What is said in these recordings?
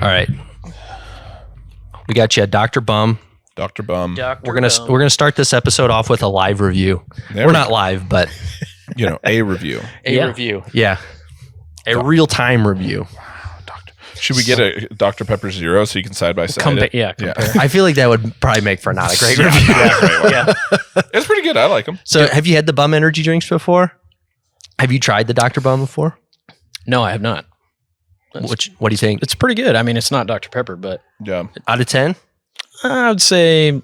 All right. We got you a Dr. Bum. Dr. Bum. We're gonna start this episode off with a live review. We're not live, but a review. Review. Yeah. A real-time review. Should we get a Dr. Pepper Zero so you can side by side? Compare. I feel like that would probably make for not a great review. Yeah. It's pretty good. I like them. So have you had the Bum energy drinks before? Have you tried the Dr. Bum before? No, I have not. What do you think? It's pretty good. I mean, it's not Dr. Pepper, but out of 10, I would say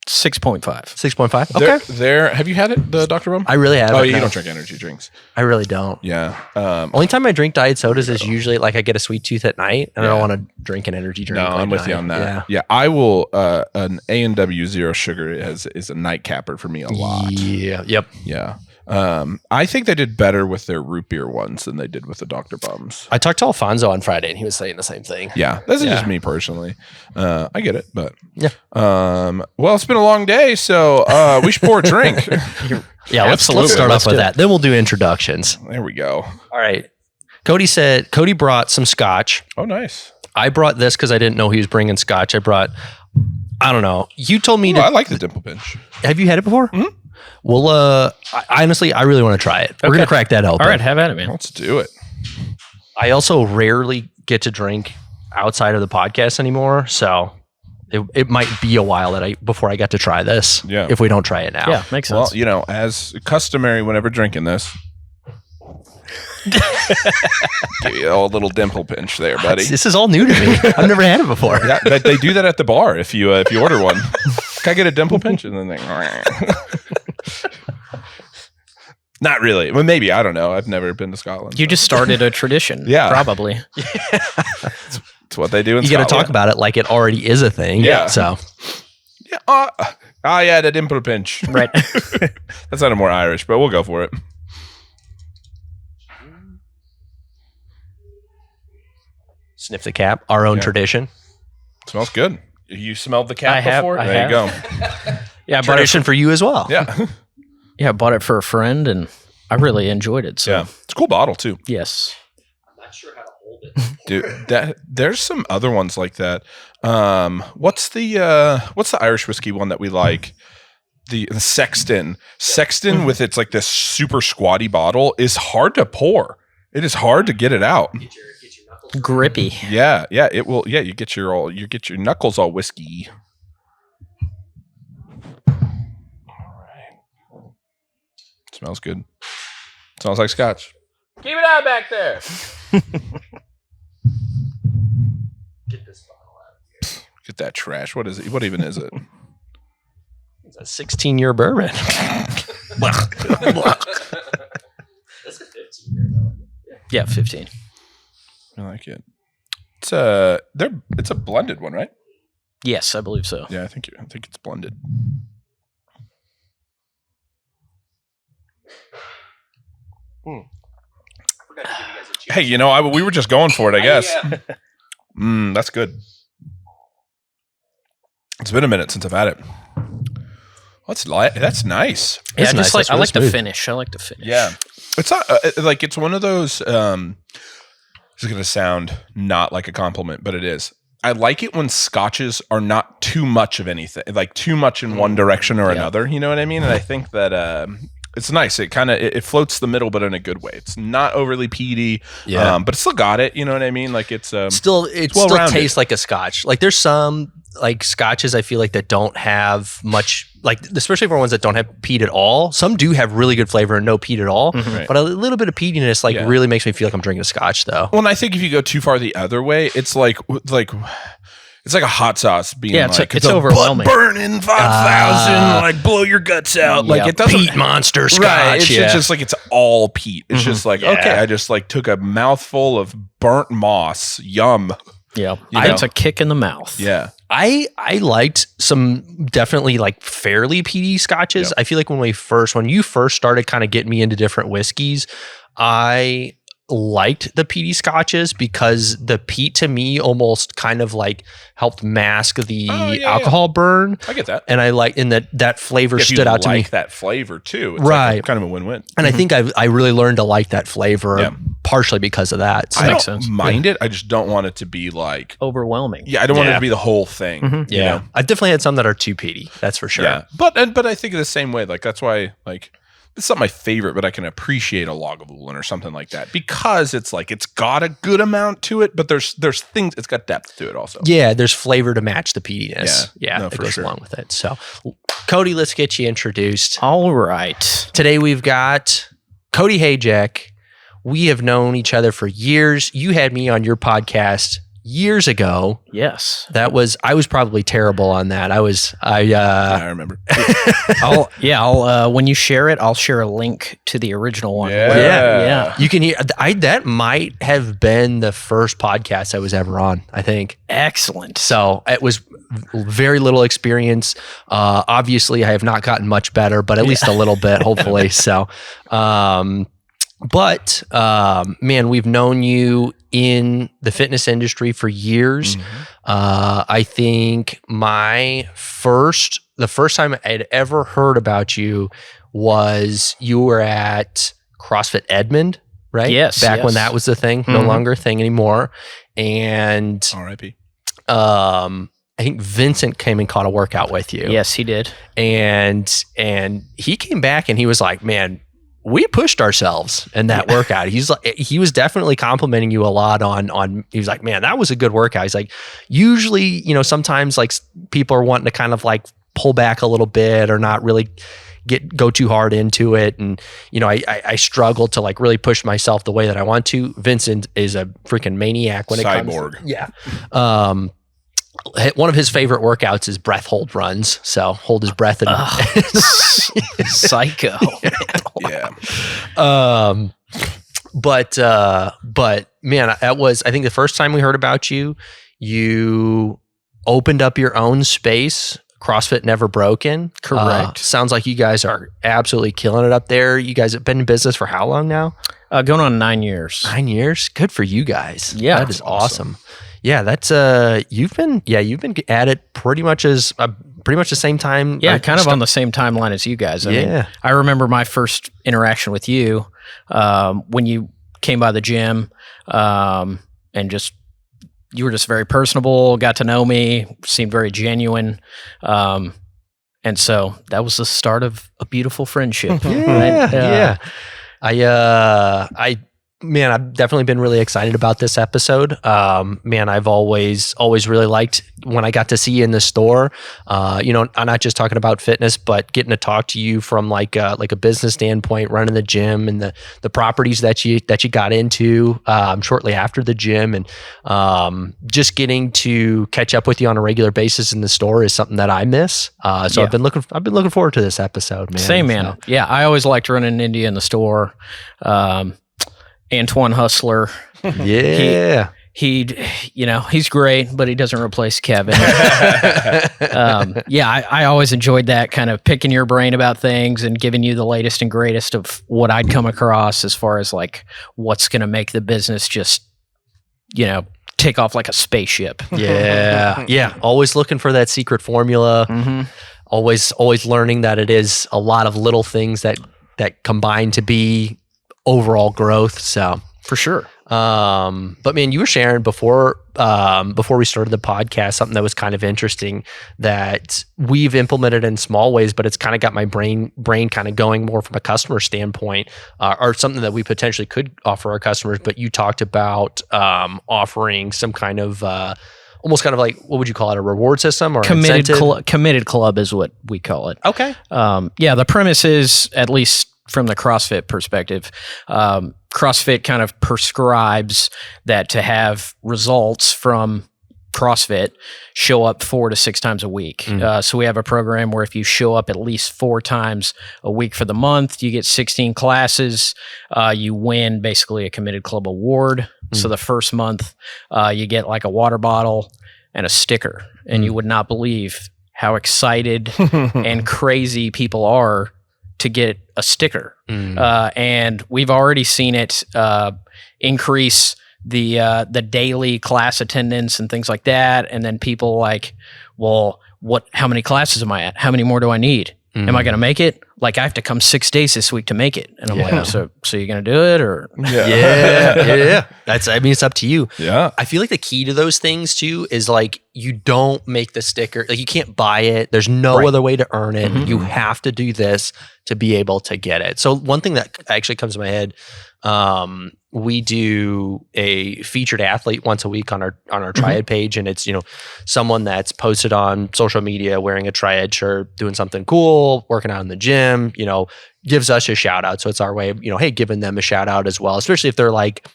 6.5. 6.5. Okay. Have you had it, the Dr. Bum? I really have. Oh, you don't drink energy drinks. I really don't. Yeah. Only time I drink diet sodas is usually like I get a sweet tooth at night and I don't want to drink an energy drink. No, I'm with you on that. Yeah. I will. An A&W zero sugar is a nightcapper for me a lot. Yeah. Yep. Yeah. I think they did better with their root beer ones than they did with the Dr. Bums. I talked to Alfonso on Friday and he was saying the same thing. Yeah. This is just me personally. I get it, but yeah. Well, it's been a long day, so we should pour a drink. Yeah, let's start off with that. Then we'll do introductions. There we go. All right. Cody brought some scotch. Oh, nice. I brought this because I didn't know he was bringing scotch. I don't know. You told me I like the Dimple Pinch. Have you had it before? Mm-hmm. Well, honestly, I really want to try it. We're going to crack that open. All right, have at it, man. Let's do it. I also rarely get to drink outside of the podcast anymore, so it might be a while before I get to try this. Yeah. If we don't try it now. Yeah, makes sense. Well, as customary, whenever drinking this, give you a little Dimple Pinch there, buddy. This is all new to me. I've never had it before. Yeah, they do that at the bar if you order one. Can I get a Dimple Pinch? And then they. Not really. Well, maybe. I don't know. I've never been to Scotland. You just started a tradition. Yeah. Probably. It's what they do in Scotland. You got to talk about it like it already is a thing. Yeah. So. Yeah. The Dimple Pinch. Right. That sounded more Irish, but we'll go for it. Sniff the cap. Our own tradition. Smells good. You smelled the cap before? I there have. You go. Yeah, tradition for you as well. Yeah. Yeah, I bought it for a friend and I really enjoyed it. So. Yeah. It's a cool bottle too. Yes. I'm not sure how to hold it. Dude, there's some other ones like that. What's the Irish whiskey one that we like? The Sexton. Sexton with its like this super squatty bottle is hard to pour. It is hard to get it out. Get your knuckles grippy. Yeah, it will. Yeah, you get your knuckles all whiskey. Smells good. Smells like scotch. Keep it out back there. Get this bottle out of here. Get that trash. What is it? What even is it? It's a 16-year bourbon. That's a 15-year though. Yeah, 15. I like it. It's a blended one, right? Yes, I believe so. Yeah, I think it's blended. I forgot to give you guys a chance. Hey, we were just going for it, I guess. That's good. It's been a minute since I've had it. That's nice. Yeah, It's nice. I like smooth. the finish. Yeah, it's not it's one of those. This is going to sound not like a compliment, but it is. I like it when scotches are not too much of anything, like too much in one direction or another. You know what I mean? And I think that it's nice. It kind of it floats the middle, but in a good way. It's not overly peaty, but it's still got it. You know what I mean? Like it still tastes like a scotch. Like there's some like scotches I feel like that don't have much, like especially for ones that don't have peat at all. Some do have really good flavor and no peat at all, Right. but a little bit of peatiness really makes me feel like I'm drinking a scotch though. Well, and I think if you go too far the other way, it's like it's like a hot sauce being it's overwhelming. Burning 5,000, like blow your guts out. Like it doesn't peat monster scotch. Right, it's just like it's all peat. It's just like okay, I just like took a mouthful of burnt moss. Yum. Yeah, it's a kick in the mouth. Yeah. I liked some definitely like fairly peaty scotches. Yep. I feel like when you first started kind of getting me into different whiskeys, I liked the peaty scotches because the peat to me almost kind of like helped mask the alcohol burn. I get that. And I like in that flavor stood out to me. That flavor too. It's right. like kind of a win-win. And I think I really learned to like that flavor partially because of that. So. I Makes don't sense. mind it. I just don't want it to be like, Overwhelming. I don't want it Yeah. to be the whole thing. Mhm. You know? I definitely had some that are too peaty. That's for sure. Yeah. But I think the same way, like that's why like it's not my favorite, but I can appreciate a Lagavulin or something like that because it's like it's got a good amount to it, but there's things, it's got depth to it also. Yeah, there's flavor to match the peatiness. Yeah, no, that for goes sure. along with it. So, Cody, let's get you introduced. All right. Today we've got Cody Hajek. We have known each other for years. You had me on your podcast years ago. Yes. I was probably terrible on that. I remember. I'll when you share it, I'll share a link to the original one. Yeah. You can hear that might have been the first podcast I was ever on, I think. Excellent. So it was very little experience. Obviously I have not gotten much better, but at least a little bit, hopefully. So, man, we've known you in the fitness industry for years. I think the first time I'd ever heard about you was you were at CrossFit Edmond, right? Yes, Back when yes. that was the thing, no Mhm. longer a thing anymore. And R.I.P. I think Vincent came and caught a workout with you. Yes, he did. And he came back and he was like, man, we pushed ourselves in that workout. He was definitely complimenting you a lot on, he was like, man, that was a good workout. He's like, usually, sometimes like people are wanting to kind of like pull back a little bit or not really go too hard into it. And, I struggle to like really push myself the way that I want to. Vincent is a freaking maniac when it Cyborg. comes. Yeah. One of his favorite workouts is breath hold runs. So hold his breath and Psycho. Yeah. But man, that was, I think the first time we heard about you, you opened up your own space, CrossFit Never Broken. Correct. Sounds like you guys are absolutely killing it up there. You guys have been in business for how long now? Going on 9 years. 9 years. Good for you guys. Yeah, that is that's awesome. Yeah, that's you've been at it pretty much the same time. Yeah, kind of on the same timeline as you guys. I mean, I remember my first interaction with you when you came by the gym and just you were just very personable, got to know me, seemed very genuine. And so that was the start of a beautiful friendship. Yeah. Man, I've definitely been really excited about this episode. Man, I've always really liked when I got to see you in the store. I'm not just talking about fitness, but getting to talk to you from like a business standpoint, running the gym and the properties that you got into shortly after the gym, and just getting to catch up with you on a regular basis in the store is something that I miss. So I've been looking forward to this episode, man. Same, man. So. Yeah, I always liked running India in the store. Antoine Hustler. Yeah. He's great, but he doesn't replace Kevin. I always enjoyed that kind of picking your brain about things and giving you the latest and greatest of what I'd come across as far as like what's going to make the business just, take off like a spaceship. Yeah. Yeah. Always looking for that secret formula. Mm-hmm. Always learning that it is a lot of little things that combine to be overall growth. So For sure. But man, you were sharing before we started the podcast something that was kind of interesting that we've implemented in small ways, but it's kind of got my brain kind of going more from a customer standpoint, or something that we potentially could offer our customers. But you talked about offering some kind of almost kind of like, what would you call it, a reward system or committed club is what we call it. Okay. The premise is, at least from the CrossFit perspective, CrossFit kind of prescribes that to have results from CrossFit, show up 4 to 6 times a week. So we have a program where if you show up at least 4 times a week for the month, you get 16 classes, you win basically a committed club award. So the first month, you get like a water bottle and a sticker, and you would not believe how excited and crazy people are to get a sticker. And we've already seen it increase the daily class attendance and things like that. And then people like, well, how many classes am I at? How many more do I need? Am I going to make it? Like, I have to come 6 days this week to make it. And I'm like, so you're going to do it or? Yeah. It's up to you. Yeah. I feel like the key to those things too is like, you don't make the sticker, like you can't buy it. There's no other way to earn it. You have to do this to be able to get it. So one thing that actually comes to my head, we do a featured athlete once a week on our Triad page, and it's, someone that's posted on social media wearing a Triad shirt, doing something cool, working out in the gym, gives us a shout out. So it's our way of, hey, giving them a shout out as well, especially if they're like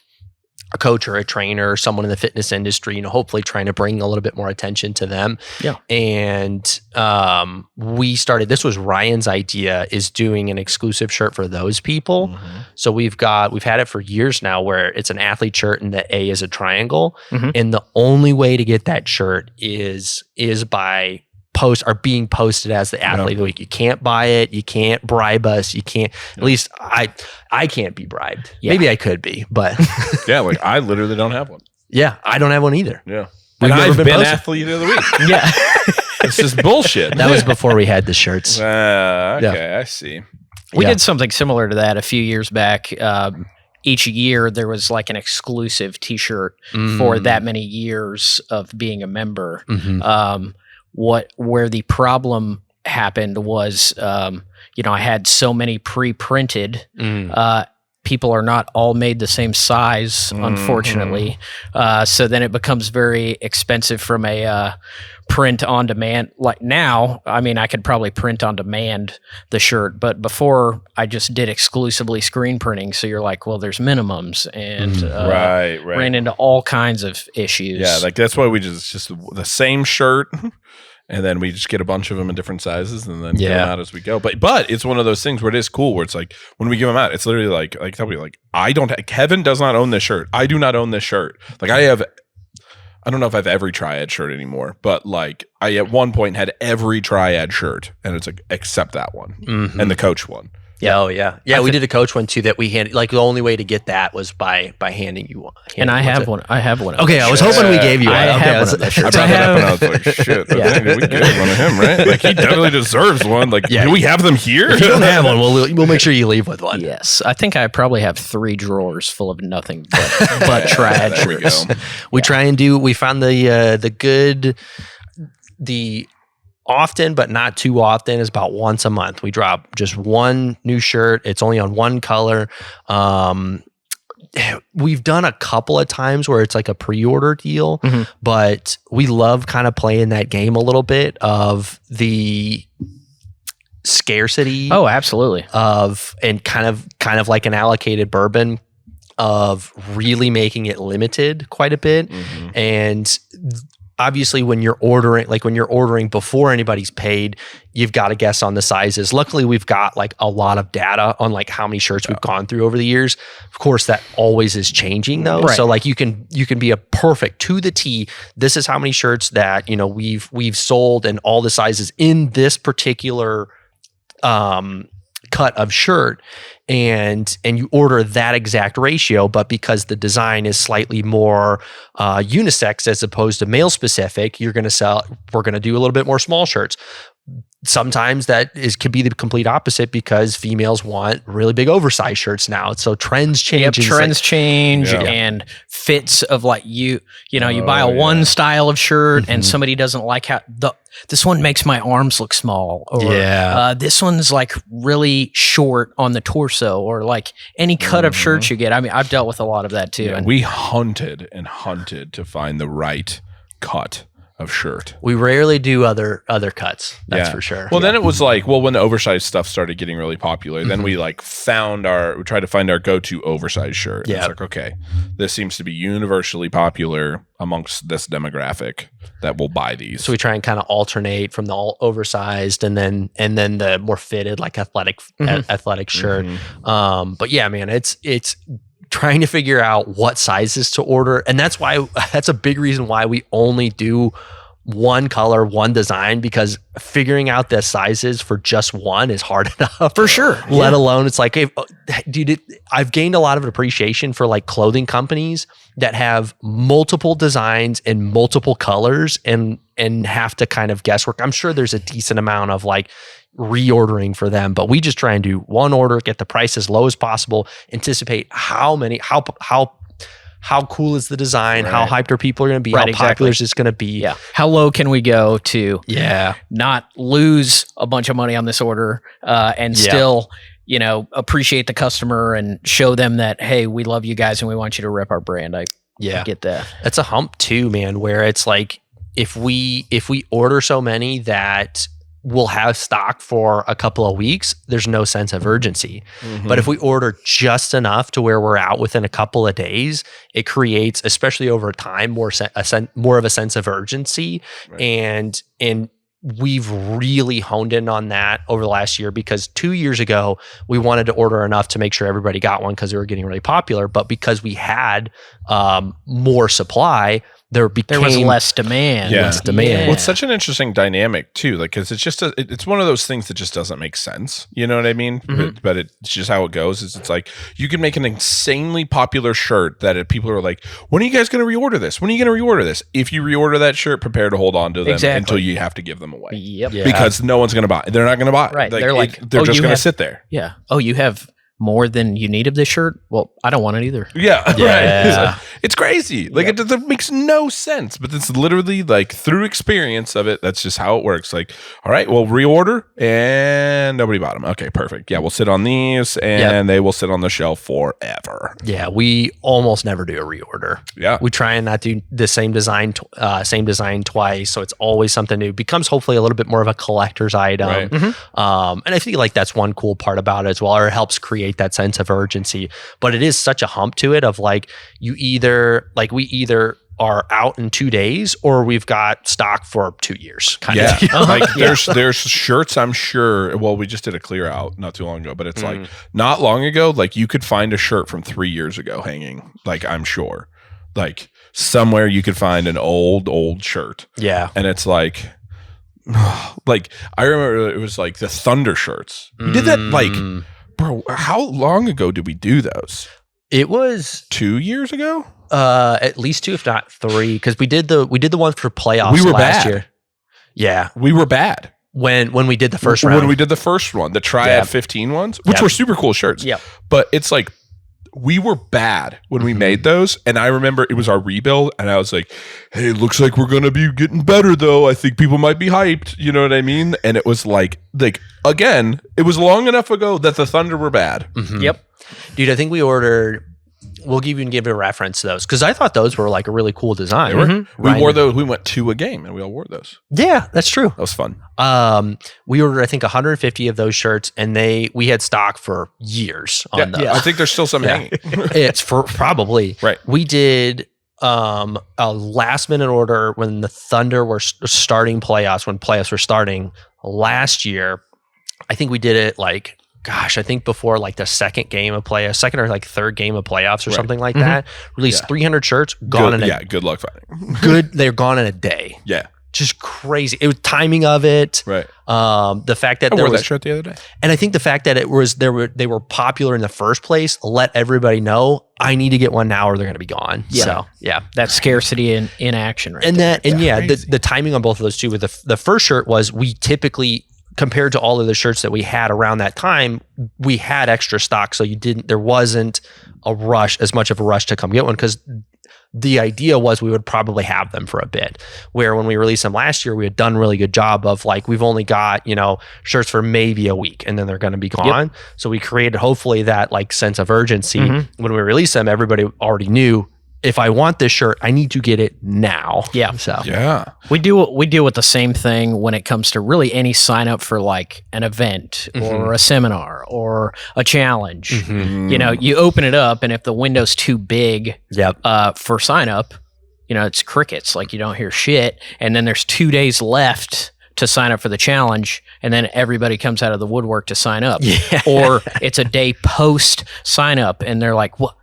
a coach or a trainer or someone in the fitness industry, hopefully trying to bring a little bit more attention to them. Yeah. And we started, this was Ryan's idea, is doing an exclusive shirt for those people. So we've had it for years now where it's an athlete shirt and the A is a triangle. And the only way to get that shirt is by being posted as the athlete of the week. You can't buy it. You can't bribe us. You can't, at least I can't be bribed. Yeah. Maybe I could be, but yeah, like I literally don't have one. Yeah, I don't have one either. Yeah. And I've been athlete of the week. Yeah. This is bullshit. That was before we had the shirts. Okay, I see. We did something similar to that a few years back. Each year there was like an exclusive t-shirt for that many years of being a member. Where the problem happened was, I had so many pre-printed, people are not all made the same size, unfortunately. So then it becomes very expensive from a print on demand. Like now, I could probably print on demand the shirt, but before I just did exclusively screen printing. So you're like, well, there's minimums and ran into all kinds of issues. Yeah, like that's why we just the same shirt. And then we just get a bunch of them in different sizes and then give them out as we go. But it's one of those things where it is cool where it's like when we give them out, it's literally like Kevin does not own this shirt. I do not own this shirt. Like I don't know if I have every Triad shirt anymore, but like I at one point had every Triad shirt and it's like except that one and the coach one. Yeah. Oh yeah. Yeah. We did a coach one too that we handed, like the only way to get that was by handing you one. And I have one. I have one. Okay. I was hoping we gave you one. I have one of those shirts. I brought that up and I was like, shit, we get one of him, right? Like he definitely deserves one. Like, do we have them here? If you don't have one, we'll make sure you leave with one. Yes. I think I probably have 3 drawers full of nothing but Triad shirts. We try and we found the often, but not too often, is about once a month. We drop just one new shirt. It's only on one color. We've done a couple of times where it's like a pre-order deal, but we love kind of playing that game a little bit of the scarcity. Oh, absolutely. And kind of like an allocated bourbon of really making it limited quite a bit. And obviously when you're ordering before anybody's paid, you've got to guess on the sizes. Luckily, we've got like a lot of data on like how many shirts we've gone through over the years. Of course, that always is changing though. Right. So like you can be a perfect to the T. This is how many shirts that, we've sold and all the sizes in this particular cut of shirt, and you order that exact ratio, but because the design is slightly more unisex as opposed to male specific, we're going to do a little bit more small shirts. Sometimes could be the complete opposite because females want really big oversized shirts now. So trends change. Trends change and fits of like you buy one style of shirt and somebody doesn't like how this one makes my arms look small, or this one's like really short on the torso, or like any cut of shirts you get. I've dealt with a lot of that too. Yeah, and we hunted to find the right cut of shirt. We rarely do other cuts. That's for sure. Well, then it was like, when the oversized stuff started getting really popular, then we like we tried to find our go-to oversized shirt. Yeah. It's like, okay, this seems to be universally popular amongst this demographic that will buy these. So we try and kind of alternate from the all oversized and then the more fitted, like athletic shirt. But yeah, man, it's trying to figure out what sizes to order. And that's a big reason why we only do one color, one design, because figuring out the sizes for just one is hard enough. For sure. Let alone it's like, dude, I've gained a lot of appreciation for like clothing companies that have multiple designs in multiple colors and have to kind of guesswork. I'm sure there's a decent amount of like reordering for them, but we just try and do one order, get the price as low as possible, anticipate how cool is the design, how hyped are people are going to be, how popular is this going to be. Yeah. How low can we go to Yeah. not lose a bunch of money on this order and still, appreciate the customer and show them that, hey, we love you guys and we want you to rep our brand. I get that. That's a hump too, man, where it's like if we order so many that we'll have stock for a couple of weeks, there's no sense of urgency. But if we order just enough to where we're out within a couple of days, it creates, especially over time, more of a sense of urgency. And we've really honed in on that over the last year, because 2 years ago, we wanted to order enough to make sure everybody got one because they were getting really popular. But because we had more supply, there was less demand. Less demand. Well, it's such an interesting dynamic too, like because it's just it's one of those things that just doesn't make sense. You know what I mean? But it's just how it goes. It's like you can make an insanely popular shirt that people are like, "When are you guys going to reorder this? When are you going to reorder this?" If you reorder that shirt, prepare to hold on to them until you have to give them away. Yep. Yeah. Because no one's going to buy. They're not going to buy. Right. Like, they're just going to sit there. Yeah. Oh, you have more than you need of this shirt? Well, I don't want it either. Yeah. Yeah. Right. It's crazy. Like it makes no sense, but it's literally like through experience of it. That's just how it works. Like, all right, well, reorder and nobody bought them. Okay, perfect. Yeah, we'll sit on these and they will sit on the shelf forever. Yeah, we almost never do a reorder. Yeah, we try and not do the same design twice, so it's always something new. It becomes hopefully a little bit more of a collector's item. Right. And I feel like that's one cool part about it as well, or it helps create that sense of urgency. But it is such a hump to it of like we either are out in 2 days or we've got stock for 2 years. Kind of. Like there's shirts, I'm sure. Well, we just did a clear out not too long ago, but it's like not long ago, like you could find a shirt from 3 years ago hanging, like I'm sure. Like somewhere you could find an old shirt. Yeah. And it's like I remember it was like the Thunder shirts. We did that like, bro, how long ago did we do those? It was 2 years ago? At least 2, if not 3, because we did the one for playoffs We were last bad. year. Yeah. We were bad. When we did the first round. When we did the first one, the Triad 15 ones, which were super cool shirts. Yep. But it's like we were bad when we made those. And I remember it was our rebuild. And I was like, hey, it looks like we're going to be getting better, though. I think people might be hyped. You know what I mean? And it was like again, it was long enough ago that the Thunder were bad. Yep. Dude, I think we ordered... We'll give a reference to those because I thought those were like a really cool design. We wore those. We went to a game and we all wore those. Yeah, that's true. That was fun. We ordered I think 150 of those shirts, and we had stock for years on those. I think there's still some hanging. It's for probably right. We did a last minute order when the Thunder were starting playoffs. When playoffs were starting last year, I think we did it like. Gosh, I think before like the second or like third game of playoffs or something like that. Released 300 shirts, gone in a good luck finding. they're gone in a day. Yeah. Just crazy. It was timing of it. Right. The fact that I wore that shirt the other day. And I think the fact that they were popular in the first place let everybody know I need to get one now or they're going to be gone. Yeah. So, yeah. That scarcity in action right and there. The timing on both of those two with the first shirt was we typically compared to all of the shirts that we had around that time, we had extra stock. So there wasn't as much of a rush to come get one because the idea was we would probably have them for a bit. Where when we released them last year, we had done a really good job of like, we've only got, shirts for maybe a week and then they're going to be gone. Yep. So we created hopefully that like sense of urgency. When we released them, everybody already knew if I want this shirt, I need to get it now. Yeah. So we deal with the same thing when it comes to really any sign up for like an event or a seminar or a challenge. You open it up and if the window's too big for sign up, it's crickets. Like you don't hear shit. And then there's 2 days left to sign up for the challenge, and then everybody comes out of the woodwork to sign up. Or it's a day post sign up and they're like, what?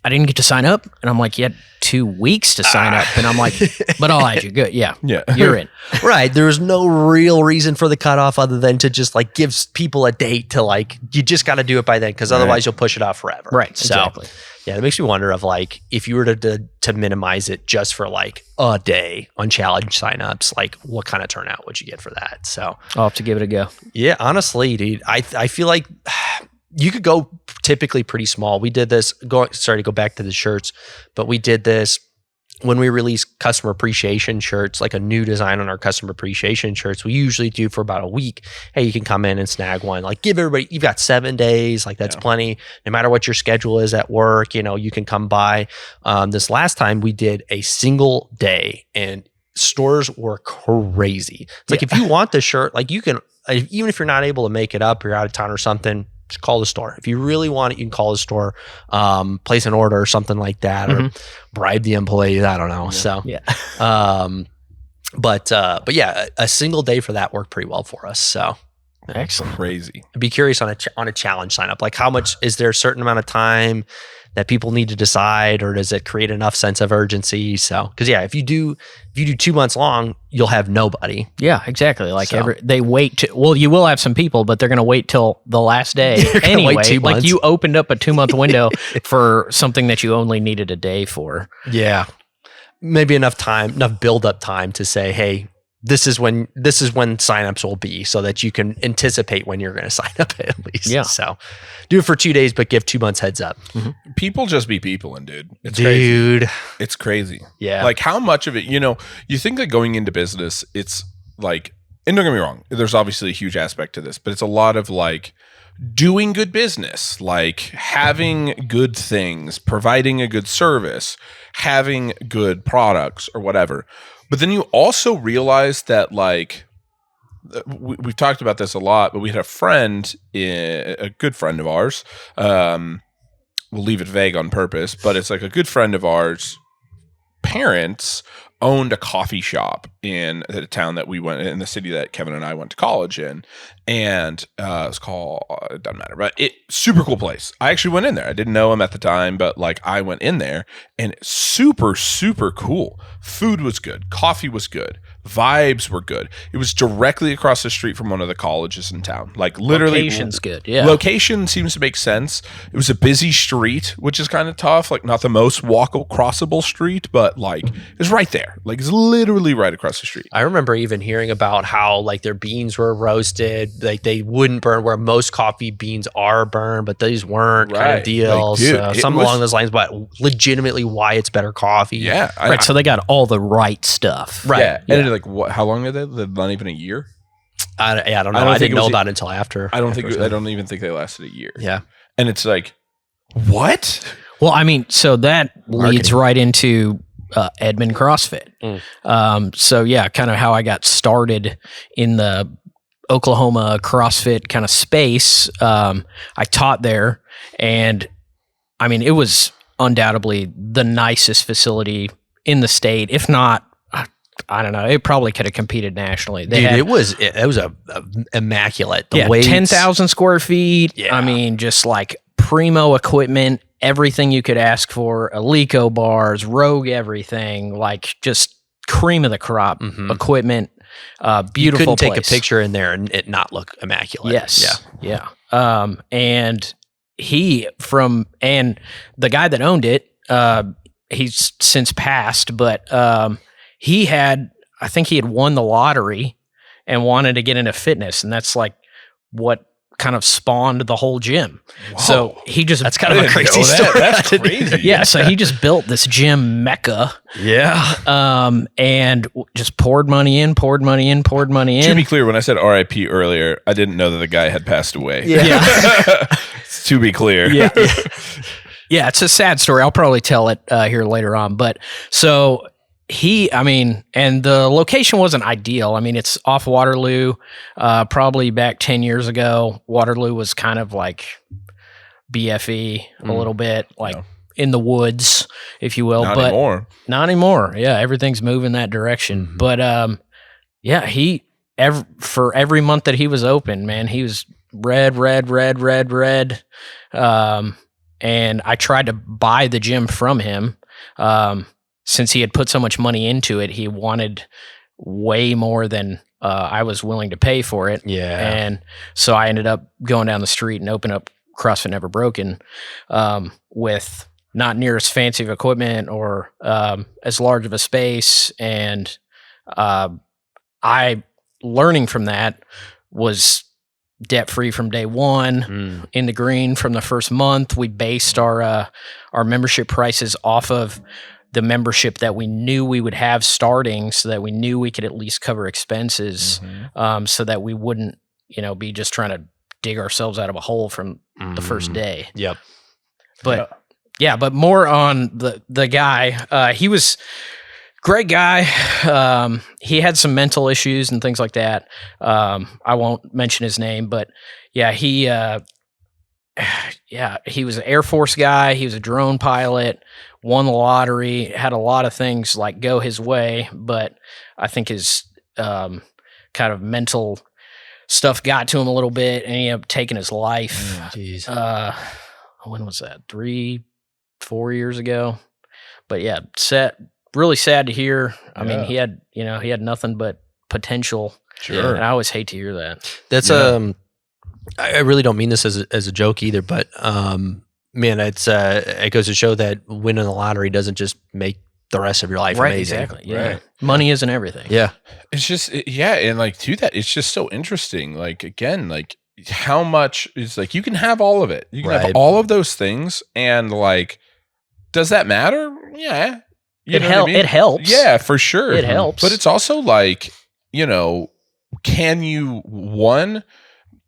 I didn't get to sign up. And I'm like, you had 2 weeks to sign up. And I'm like, but I'll add you. Good. Yeah. You're in. Right. There's no real reason for the cutoff other than to just like give people a date to like, you just got to do it by then because otherwise you'll push it off forever. Right. So, Exactly. yeah, it makes me wonder of like, if you were to minimize it just for like a day on challenge signups, like what kind of turnout would you get for that? So I'll have to give it a go. yeah, honestly, dude, I feel like you could go typically pretty small. We did this, sorry to go back to the shirts, but we did this when we release customer appreciation shirts, like a new design on our customer appreciation shirts. We usually do for about a week. Hey, you can come in and snag one. Like give everybody, you've got 7 days, like that's plenty. No matter what your schedule is at work, you can come by. This last time we did a single day and stores were crazy. It's like, if you want the shirt, like you can, even if you're not able to make it up, you're out of town or something, just call the store. If you really want it, you can call the store, place an order or something like that, or bribe the employees. I don't know. So, but yeah, a single day for that worked pretty well for us. So excellent. Crazy. I'd be curious on a challenge sign up. Like how much, is there a certain amount of time that people need to decide, or does it create enough sense of urgency? So, cause yeah, if you do 2 months long, you'll have nobody. Yeah, exactly. Like they wait you will have some people, but they're going to wait till the last day anyway. Wait 2 months. Like you opened up a 2-month window for something that you only needed a day for. Yeah. Maybe enough build up time to say, hey, this is when signups will be, so that you can anticipate when you're going to sign up at least. Yeah. So do it for 2 days, but give 2 months heads up. People just be people, and dude. It's Dude. crazy. It's crazy. Yeah. Like how much of it, you think that going into business, it's like, and don't get me wrong, there's obviously a huge aspect to this, but it's a lot of like doing good business, like having good things, providing a good service, having good products or whatever. But then you also realize that, like, we've talked about this a lot, but we had a good friend of ours. We'll leave it vague on purpose, but it's like a good friend of ours. Parents owned a coffee shop in the town that we went in, the city that Kevin and I went to college in, and it's called, it doesn't matter, but super cool place. I actually went in there. I didn't know him at the time, but like I went in there, and super, super cool. Food was good. Coffee was good. Vibes were good. It was directly across the street from one of the colleges in town. Like literally, Location's good. Yeah. Location seems to make sense. It was a busy street, which is kind of tough. Like not the most crossable street, but like it's right there. Like it's literally right across the street. I remember even hearing about how like their beans were roasted, like they wouldn't burn, where most coffee beans are burned, but these weren't, kind of Right. deals. Like, dude, Something along those lines, but legitimately why it's better coffee. Yeah. Right. So they got all the right stuff. Right. Yeah. And like what? How long are they? Not even a year. I don't know. I don't I think didn't it know was- about it until after. I don't even think they lasted a year. Yeah. And it's like, what? Well, I mean, so that leads Marketing. right into Edmond CrossFit. So yeah, kind of how I got started in the Oklahoma CrossFit kind of space. I taught there, and I mean, it was undoubtedly the nicest facility in the state, if not. I don't know. It probably could have competed nationally. They Dude, had, it was a immaculate. The yeah, weights, 10,000 square feet. Yeah. I mean, just like primo equipment, everything you could ask for, Alico bars, Rogue everything, like just cream of the crop equipment. You Beautiful couldn't take a place. picture in there and it not look immaculate. Yes. Yeah. And the guy that owned it, he's since passed, but I think he had won the lottery and wanted to get into fitness. And that's like what kind of spawned the whole gym. Wow. So he just, That's kind of a crazy know that. story. That's crazy. yeah. So he just built this gym mecca, Yeah. and just poured money in. To be clear, when I said RIP earlier, I didn't know that the guy had passed away. Yeah. To be clear. Yeah. Yeah, it's a sad story. I'll probably tell it here later on. But so and the location wasn't ideal. I mean, it's off Waterloo, probably back 10 years ago. Waterloo was kind of like BFE a little bit, like in the woods, if you will. Not but anymore. Not anymore. Yeah, everything's moving that direction. But yeah, for every month that he was open, man, he was red. and I tried to buy the gym from him. Since he had put so much money into it, he wanted way more than I was willing to pay for it. Yeah. And so I ended up going down the street and opening up CrossFit Never Broken, with not near as fancy of equipment or as large of a space. And I learning from that was debt free from day one, in the green from the first month. We based our membership prices off of the membership that we knew we would have starting, so that we knew we could at least cover expenses, so that we wouldn't, be just trying to dig ourselves out of a hole from the first day. Yep. But yeah, but more on the guy. He was great guy. He had some mental issues and things like that. I won't mention his name, but yeah, he was an Air Force guy. He was a drone pilot, won the lottery, had a lot of things like go his way, but I think his kind of mental stuff got to him a little bit, and he ended up taking his life. Jeez. When was that? 3-4 years ago. But yeah, really sad to hear. I mean, he had nothing but potential. Sure. And I always hate to hear that. That's I really don't mean this as a joke either, but man, it goes to show that winning the lottery doesn't just make the rest of your life amazing. Exactly. Yeah. Right. Money isn't everything. Yeah. It's just, and like to that, it's just so interesting. Like, again, like how much is like, you can have all of it. You can have all of those things. And like, does that matter? Yeah. It helps. Yeah, for sure. It helps. But it's also like, can you,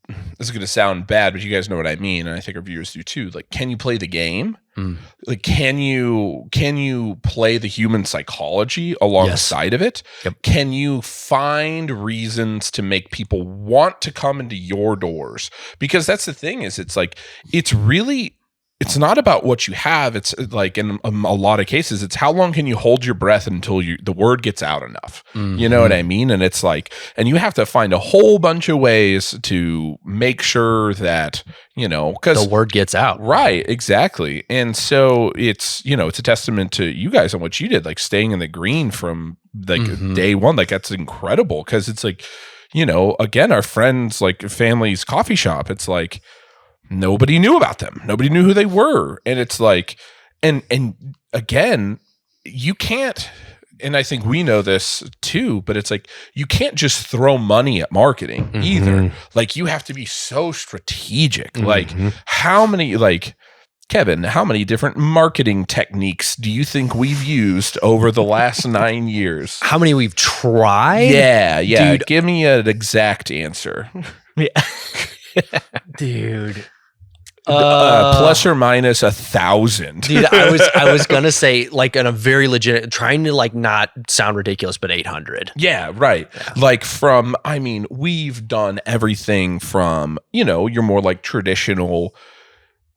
this is going to sound bad, but you guys know what I mean, and I think our viewers do too. Like, can you play the game? Like, can you play the human psychology alongside of it? Yep. Can you find reasons to make people want to come into your doors? Because that's the thing, is it's like, it's not about what you have. It's like, in a lot of cases, it's how long can you hold your breath until the word gets out enough. You know what I mean? And it's like, and you have to find a whole bunch of ways to make sure that, because the word gets out. Right, exactly. And so it's, it's a testament to you guys on what you did, like staying in the green from like day one. Like, that's incredible. Cause it's like, again, our friends, like family's coffee shop, it's like, nobody knew about them. Nobody knew who they were. And it's like, and again, you can't, and I think we know this too, but it's like, you can't just throw money at marketing either. Like, you have to be so strategic. Like, Kevin, how many different marketing techniques do you think we've used over the last 9 years? How many we've tried? Yeah. Dude. Give me an exact answer. Yeah. Dude. Plus or minus 1,000. Dude, I was gonna say, like, in a very legit, trying to like not sound ridiculous, but 800. Yeah, right. Yeah. Like we've done everything from, your more like traditional,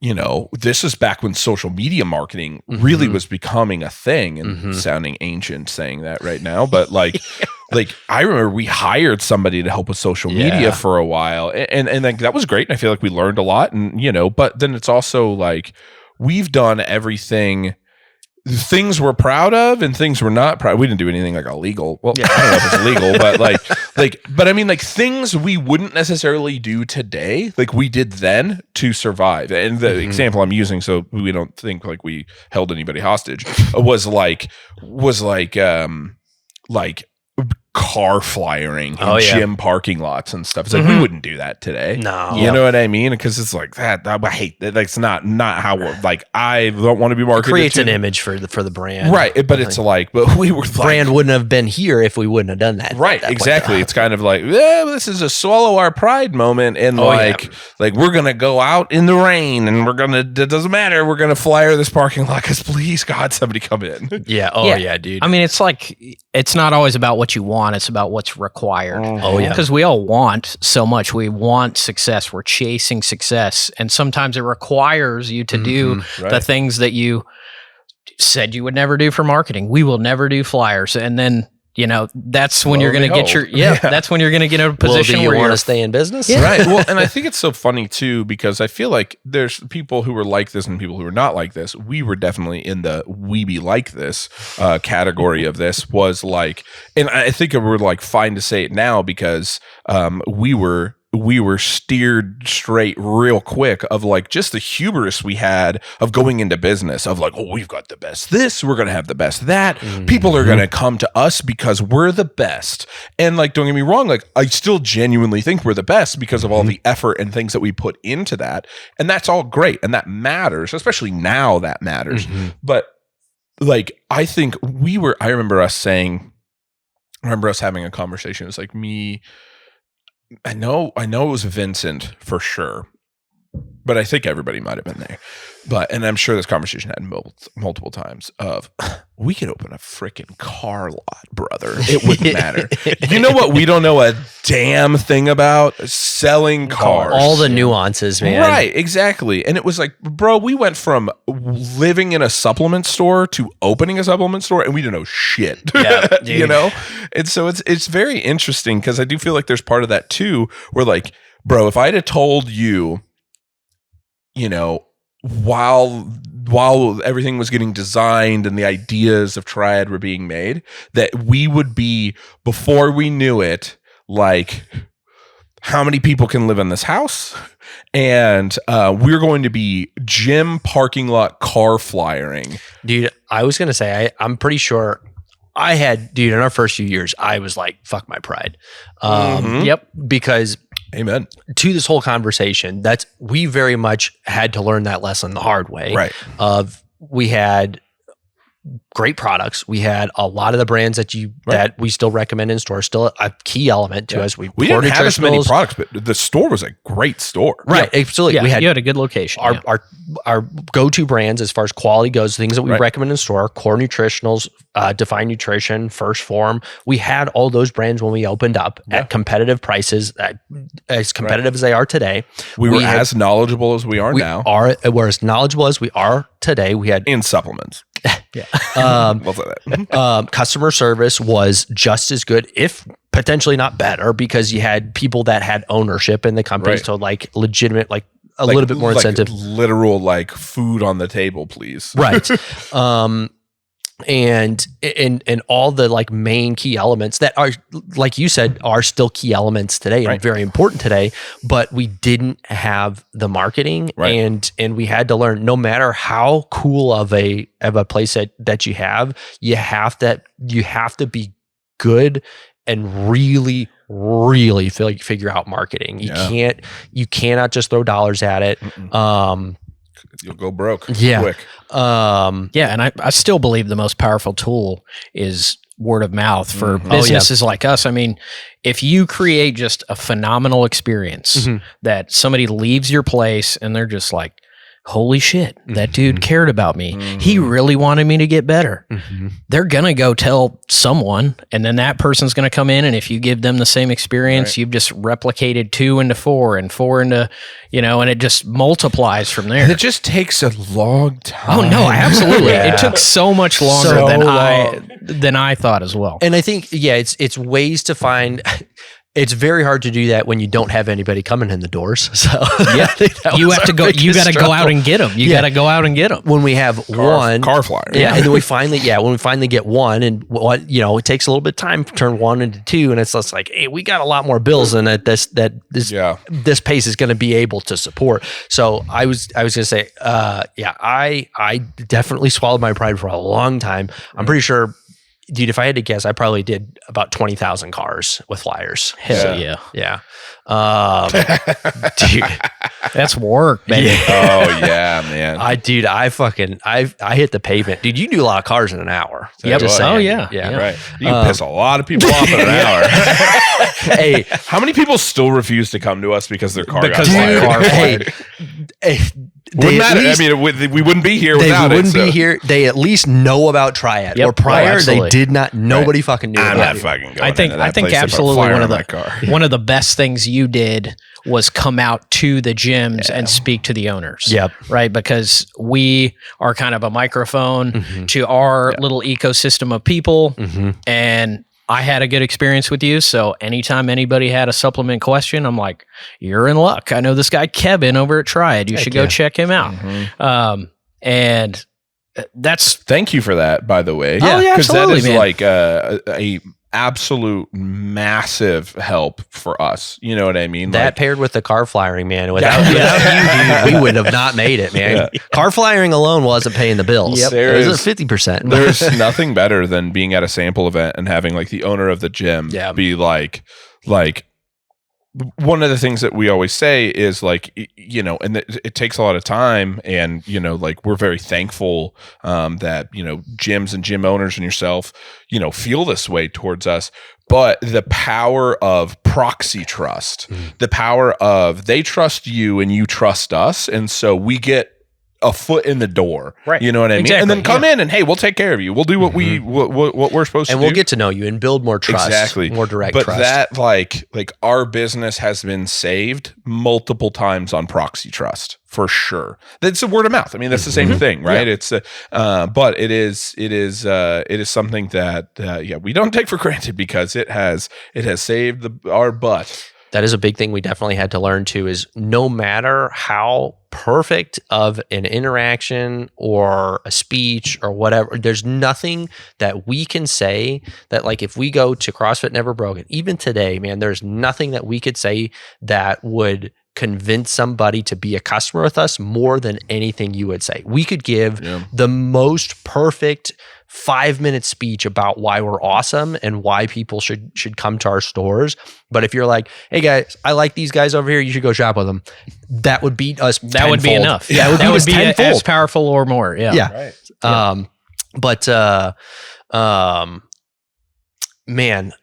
this is back when social media marketing really was becoming a thing, and sounding ancient saying that right now, but like, like I remember we hired somebody to help with social media for a while, and like that was great. And I feel like we learned a lot, and but then it's also like we've done everything, things we're proud of and things we're not proud. We didn't do anything like illegal. Well, I don't know if it's illegal, but but I mean, like things we wouldn't necessarily do today, like we did then to survive. And the example I'm using, so we don't think like we held anybody hostage, was like car flyering in gym parking lots and stuff. It's like, we wouldn't do that today. No. You know what I mean? Because it's like that. I hate that. Like, it's not how we're like, I don't want to be marketed. It creates an image for the brand. Right. But it's like, but we were brand wouldn't have been here if we wouldn't have done that. Right. Exactly. It's kind of like, this is a swallow our pride moment. And like we're going to go out in the rain and it doesn't matter. We're going to flyer this parking lot because please God, somebody come in. Yeah. Oh yeah, dude. I mean, it's like, it's not always about what you want. It's about what's required. Oh yeah. Because we all want so much. We want success. We're chasing success. And sometimes it requires you to do the things that you said you would never do for marketing. We will never do flyers. And then, that's when you're going to get that's when you're going to get in a position do you where want you're to stay in business? Right. Well, and I think it's so funny too, because I feel like there's people who are like this and people who are not like this. We were definitely in the we be like this category of this, was like, and I think we're like fine to say it now because we were steered straight real quick of like just the hubris we had of going into business of like, oh, we've got the best this, we're going to have the best that. People are going to come to us because we're the best. And like, don't get me wrong, like I still genuinely think we're the best because of all the effort and things that we put into that. And that's all great. And that matters, especially now that matters. But like, I think I remember us having a conversation. It was like me, I know it was Vincent for sure, but I think everybody might have been there. And I'm sure this conversation had multiple times of, we could open a freaking car lot, brother. It wouldn't matter. You know what we don't know a damn thing about? Selling cars. All the nuances, man. Right, exactly. And it was like, bro, we went from living in a supplement store to opening a supplement store, and we didn't know shit. Yeah, And so it's very interesting because I do feel like there's part of that too, where like, bro, if I'd have told you, while everything was getting designed and the ideas of Triad were being made, that we would be, before we knew it, like, how many people can live in this house? And we're going to be gym parking lot car flyering. Dude, I was going to say, I'm pretty sure in our first few years, I was like, fuck my pride. Because amen to this whole conversation, we very much had to learn that lesson the hard way. Right. We had great products. We had a lot of the brands that we still recommend in store, still a key element to us. We didn't have as many products, but the store was a great store. Right. Yeah, absolutely. Yeah, you had a good location. Our go-to brands as far as quality goes, things that we recommend in store, Core Nutritionals, Define Nutrition, First Form. We had all those brands when we opened up at competitive prices, as competitive as they are today. We were as knowledgeable as we are now. We're as knowledgeable as we are today. We had in supplements. Customer service was just as good, if potentially not better, because you had people that had ownership in the company, so like legitimate, like a little bit more incentive, literal like food on the table, please. Right. And all the like main key elements that are, like you said, are still key elements today and very important today, but we didn't have the marketing and we had to learn, no matter how cool of a place that you have to be good and really figure out marketing. You cannot just throw dollars at it. You'll go broke quick. And I still believe the most powerful tool is word of mouth for businesses like us. I mean, if you create just a phenomenal experience that somebody leaves your place and they're just like, holy shit, that dude cared about me. He really wanted me to get better. They're going to go tell someone, and then that person's going to come in, and if you give them the same experience, you've just replicated 2 into 4 and 4 into, and it just multiplies from there. And it just takes a long time. Oh, no, absolutely. It took so much longer than I thought as well. And I think, it's ways to find... It's very hard to do that when you don't have anybody coming in the doors. So you have to go. You got to go out and get them. You got to go out and get them. When we have car flyer, and then when we finally get one, and it takes a little bit of time to turn 1 into 2, and it's just like, hey, we got a lot more bills than this pace is going to be able to support. So I was going to say, I definitely swallowed my pride for a long time. I'm pretty sure. Dude, if I had to guess, I probably did about 20,000 cars with flyers. Hell yeah. Dude, that's work, baby. Oh yeah, man. I hit the pavement. Dude, you do a lot of cars in an hour. So yeah. Oh yeah. Right. You can piss a lot of people off in an hour. Hey, how many people still refuse to come to us because their car got fired? Wouldn't matter. We wouldn't be here without it. Be here. They at least know about Triad. Or prior, they did not. Nobody fucking knew. I'm about not it. fucking going. I think absolutely one of the best things you did was come out to the gyms and speak to the owners. Yep. Right, because we are kind of a microphone to our little ecosystem of people, and I had a good experience with you. So anytime anybody had a supplement question, I'm like, you're in luck. I know this guy, Kevin, over at Triad. You should go check him out. And that's thank you for that, by the way. Yeah, because that is man. like a absolute massive help for us. You know what I mean? That like, paired with the car flyering, man. Without you, dude, we would have not made it, man. Car flyering alone wasn't paying the bills. Yep. It was 50%. There's nothing better than being at a sample event and having like the owner of the gym be like one of the things that we always say is like, you know, and it takes a lot of time, and, you know, like we're very thankful that, you know, gyms and gym owners and yourself, you know, feel this way towards us. But the power of proxy trust, the power of they trust you and you trust us. And so we get a foot in the door, right? You know what I mean? Exactly. And then come in and, hey, we'll take care of you. We'll do what what we're supposed to do. And we'll get to know you and build more trust. Exactly. More direct but trust. But that like our business has been saved multiple times on proxy trust, for sure. That's a word of mouth. I mean, that's the same thing, right? Yeah. It's but it is something that we don't take for granted, because it has saved our butt. That is a big thing we definitely had to learn too, is no matter how perfect of an interaction or a speech or whatever, there's nothing that we can say that, like, if we go to CrossFit Never Broken, even today, man, there's nothing that we could say that would convince somebody to be a customer with us more than anything you would say. We could give the most perfect 5-minute speech about why we're awesome and why people should come to our stores. But if you're like, hey guys, I like these guys over here, you should go shop with them, that would beat us. That tenfold. would be enough. Yeah, that would be tenfold. as powerful or more. Yeah. Right. But man,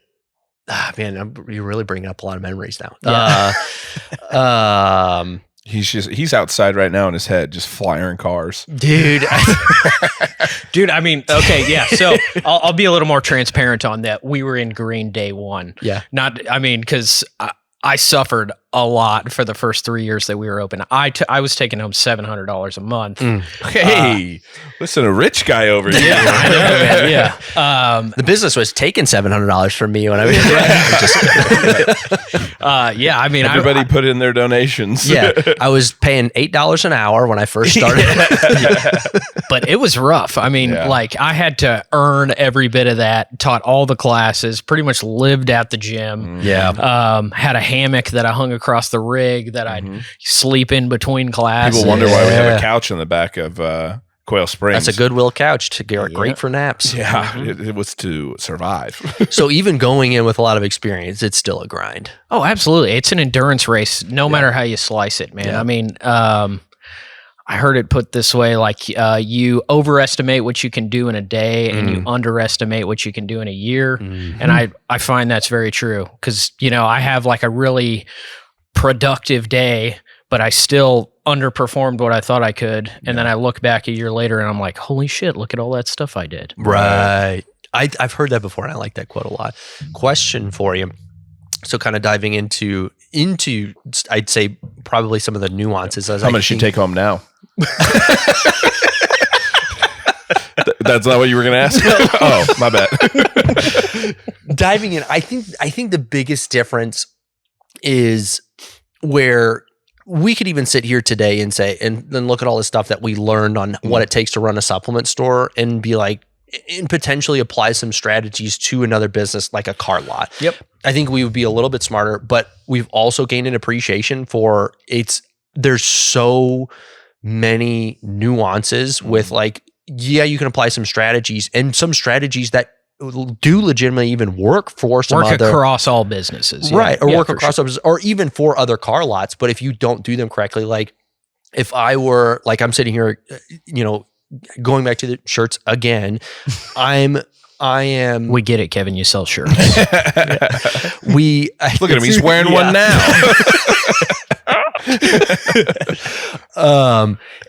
you're really bringing up a lot of memories now. Yeah. He's outside right now in his head, just flying cars, dude. Dude, I mean, okay, yeah. So I'll be a little more transparent on that. We were in green day one. Yeah. Because I suffered a lot for the first 3 years that we were open. I was taking home $700 a month. Hey, listen, a rich guy over here. Yeah, I know, man. Yeah. The business was taking $700 from me when I was. Yeah, I mean, everybody put in their donations. Yeah, I was paying $8 an hour when I first started. But it was rough. I mean, like, I had to earn every bit of that. Taught all the classes. Pretty much lived at the gym. Yeah. Had a hammock that I hung across the rig that I'd sleep in between classes. People wonder why we have a couch in the back of Quail Springs. That's a Goodwill couch to get great for naps. Yeah, it was to survive. So even going in with a lot of experience, it's still a grind. Oh, absolutely. It's an endurance race, no matter how you slice it, man. Yeah. I mean, I heard it put this way, like you overestimate what you can do in a day and you underestimate what you can do in a year. And I find that's very true, because, you know, I have like a really productive day, but I still underperformed what I thought I could. And then I look back a year later and I'm like, holy shit, look at all that stuff I did. Right. I've heard that before and I like that quote a lot. Question for you. So kind of diving into I'd say probably some of the nuances. How much you take home now? That's not what you were going to ask? Oh, my bad. Diving in, I think the biggest difference is where we could even sit here today and say, and then look at all the stuff that we learned on what it takes to run a supplement store and be like, and potentially apply some strategies to another business like a car lot. Yep. I think we would be a little bit smarter, but we've also gained an appreciation for there's so many nuances with, like, you can apply some strategies and some strategies that do legitimately even work for some other across all businesses. Right. Or work across others, or even for other car lots. But if you don't do them correctly, like if I were, like, I'm sitting here, you know, going back to the shirts again, I am. We get it, Kevin. You sell shirts. Look at him. He's wearing one now.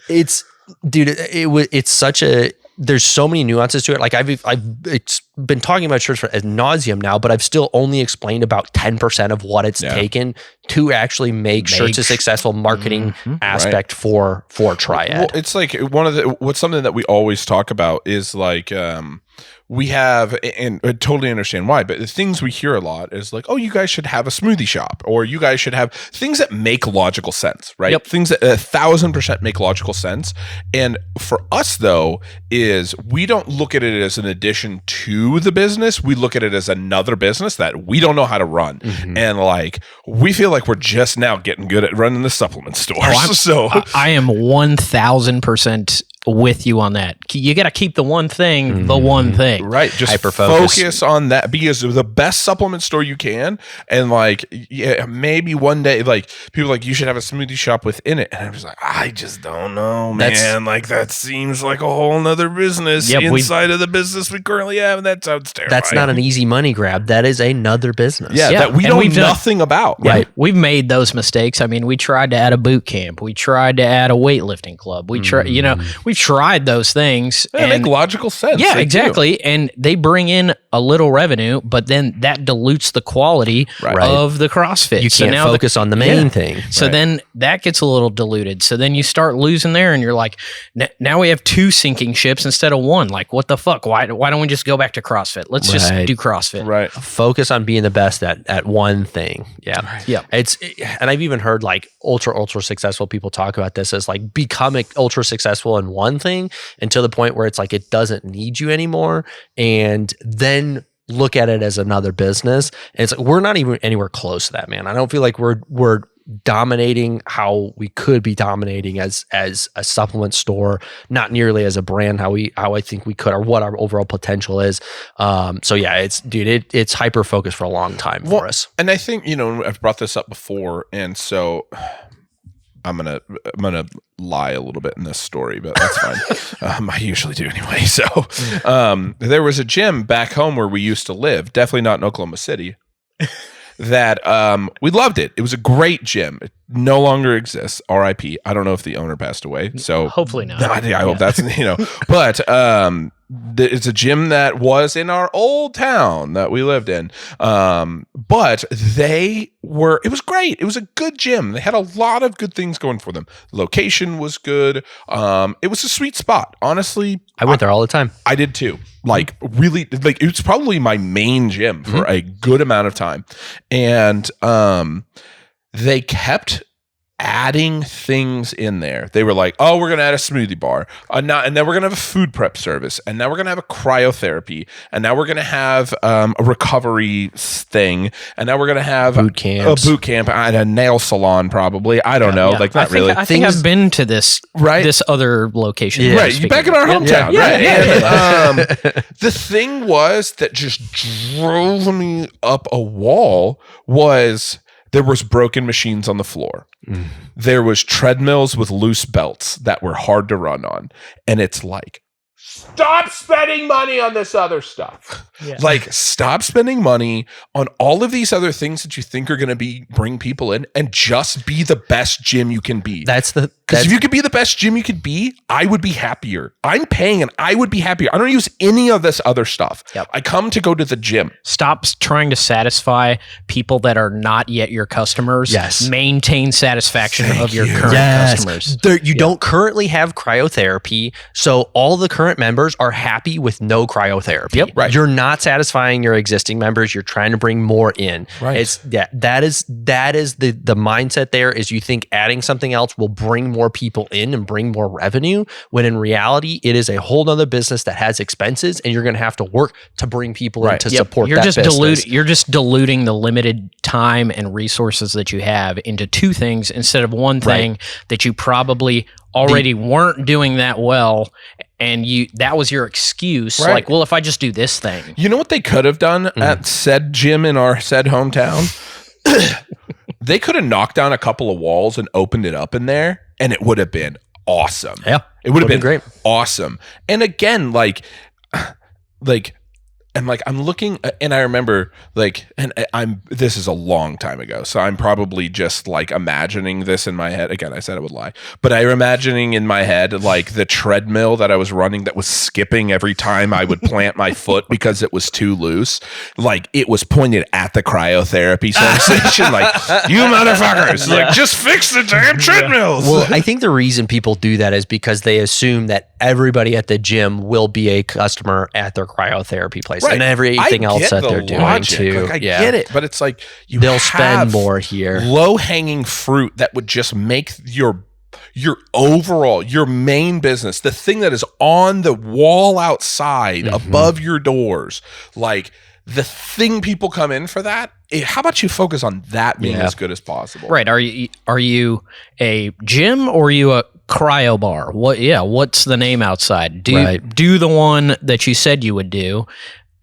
It's such a. There's so many nuances to it. Like I've been talking about shirts ad nauseum now, but I've still only explained about 10% of what it's taken to actually make shirts a successful marketing aspect for Triad. Well, it's like what's something that we always talk about is like, we have, and I totally understand why, but the things we hear a lot is like, oh, you guys should have a smoothie shop, or you guys should have things that make logical sense, right? Yep. Things that 1,000% make logical sense. And for us, though, is we don't look at it as an addition to the business. We look at it as another business that we don't know how to run. And like, we feel like we're just now getting good at running the supplement stores. I am 1,000% with you on that. You got to keep the one thing, the one thing. Right. Just focus on that, because the best supplement store you can. And like, yeah, maybe one day, like people are like, you should have a smoothie shop within it. And I'm just like, I just don't know, man. Like that seems like a whole nother business inside of the business we currently have. And that sounds terrifying. That's not an easy money grab. That is another business. Yeah. That we know nothing about. Right. We've made those mistakes. I mean, we tried to add a boot camp. We tried to add a weightlifting club. We tried, we've tried those things. They make logical sense. Yeah, exactly. And they bring in a little revenue, but then that dilutes the quality of the CrossFit. You can't focus on the main thing. So then that gets a little diluted. So then you start losing there, and you're like, now we have 2 sinking ships instead of 1. Like, what the fuck? Why don't we just go back to CrossFit? Let's just do CrossFit. Right. Focus on being the best at one thing. Yeah. Right. Yeah. And I've even heard like ultra successful people talk about this as like becoming ultra successful in one thing until the point where it's like it doesn't need you anymore, and then look at it as another business. And it's like we're not even anywhere close to that, man. I don't feel like we're dominating how we could be dominating as a supplement store, not nearly as a brand how I think we could, or what our overall potential is. So yeah, it's hyper focused for a long time for us. And I think, I've brought this up before, and so I'm gonna lie a little bit in this story, but that's fine. I usually do anyway. So there was a gym back home where we used to live, definitely not in Oklahoma City, that we loved it. It was a great gym. It no longer exists. RIP. I don't know if the owner passed away. So hopefully not. I hope that's but it's a gym that was in our old town that we lived in. But it was great. It was a good gym. They had a lot of good things going for them. The location was good. It was a sweet spot. Honestly, I went there all the time. I did too. Like really, like it was probably my main gym for a good amount of time. And they kept adding things in there. They were like, oh, we're going to add a smoothie bar. And then we're going to have a food prep service. And now we're going to have a cryotherapy. And now we're going to have a recovery thing. And now we're going to have a boot camp and a nail salon probably. I don't know. Like not really. I think I've been to this other location. Yeah. Right. You're back in our hometown. Right. And the thing was that just drove me up a wall was there was broken machines on the floor. There was treadmills with loose belts that were hard to run on. And it's like, stop spending money on this other stuff. Yeah. Like, stop spending money on all of these other things that you think are going to bring people in, and just be the best gym you can be. Because if you could be the best gym you could be, I would be happier. I'm paying and I would be happier. I don't use any of this other stuff. Yep. I come to go to the gym. Stop trying to satisfy people that are not yet your customers. Yes. Maintain satisfaction of your current customers. You don't currently have cryotherapy, so all the current members are happy with no cryotherapy. Yep. Right. You're not satisfying your existing members. You're trying to bring more in. Right. That is the mindset there is you think adding something else will bring more people in and bring more revenue, when in reality, it is a whole nother business that has expenses, and you're going to have to work to bring people in to support that business. You're just diluting the limited time and resources that you have into 2 things instead of one thing that you probably already weren't doing that well, and that was your excuse. Right. Like, well, if I just do this thing. You know what they could have done at said gym in our said hometown? They could have knocked down a couple of walls and opened it up in there, and it would have been awesome. Yeah. It would have been great. Awesome. And again, like And like I'm looking, and I remember like, and this is a long time ago, so I'm probably just like imagining this in my head. Again, I said I would lie, but I'm imagining in my head like the treadmill that I was running that was skipping every time I would plant my foot because it was too loose. Like it was pointed at the cryotherapy station, like you motherfuckers, like just fix the damn treadmills. Well, I think the reason people do that is because they assume that everybody at the gym will be a customer at their cryotherapy place. Right. And everything I else get that the they're doing logic. too. Like, I get it, but it's like they'll spend more here. Low hanging fruit that would just make your overall, your main business, the thing that is on the wall outside above your doors, like the thing people come in for that. How about you focus on that being as good as possible? Right. Are you a gym or are you a cryo bar? What's the name outside? Do the one that you said you would do.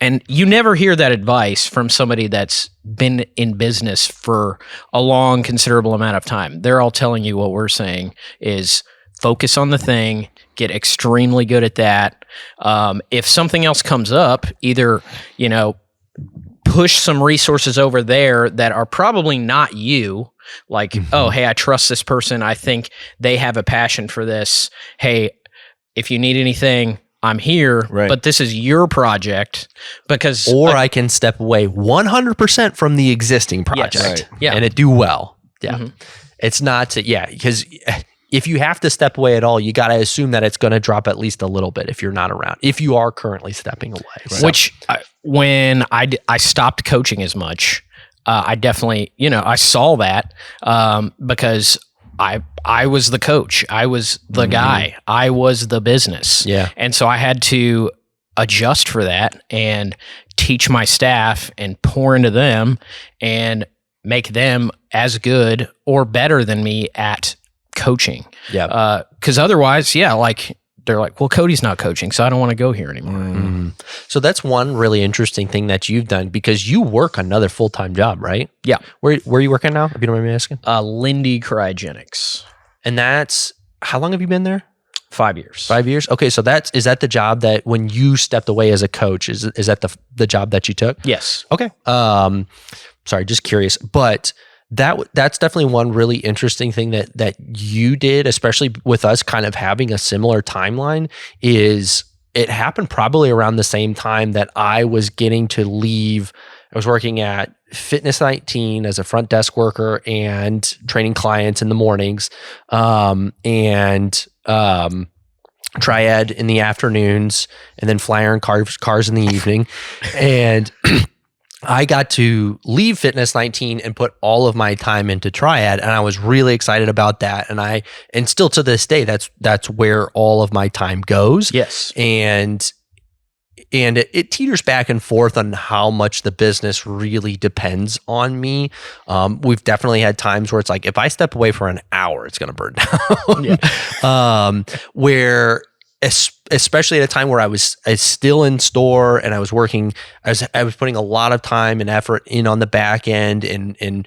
And you never hear that advice from somebody that's been in business for a long, considerable amount of time. They're all telling you what we're saying is focus on the thing, get extremely good at that. If something else comes up, either, push some resources over there that are probably not you. Like, oh, hey, I trust this person. I think they have a passion for this. Hey, if you need anything, I'm here, but this is your project because... Or I can step away 100% from the existing project and it do well. Yeah. Mm-hmm. It's not, because if you have to step away at all, you got to assume that it's going to drop at least a little bit if you're not around, if you are currently stepping away. Right. Which, when I stopped coaching as much, I definitely, I saw that because I was the coach. I was the guy. I was the business. Yeah. And so I had to adjust for that and teach my staff and pour into them and make them as good or better than me at coaching. Yeah. Because otherwise, they're like, well, Cody's not coaching, so I don't want to go here anymore. Mm. So that's one really interesting thing that you've done because you work another full-time job, right? Yeah. Where are you working now, if you don't mind me asking? Lindy Cryogenics. And that's, how long have you been there? 5 years. 5 years? Okay, so is that the job that when you stepped away as a coach, is that the job that you took? Yes. Okay. Sorry, just curious. But that's definitely one really interesting thing that you did, especially with us kind of having a similar timeline, is it happened probably around the same time that I was getting to leave. I was working at Fitness 19 as a front desk worker and training clients in the mornings, and Triad in the afternoons, and then Flyer and cars in the evening. And I got to leave Fitness 19 and put all of my time into Triad, and I was really excited about that. And still to this day, that's where all of my time goes. Yes. And it teeters back and forth on how much the business really depends on me. We've definitely had times where it's like, if I step away for an hour, it's going to burn down. Where especially at a time where I was still in store and I was working, I was putting a lot of time and effort in on the back end and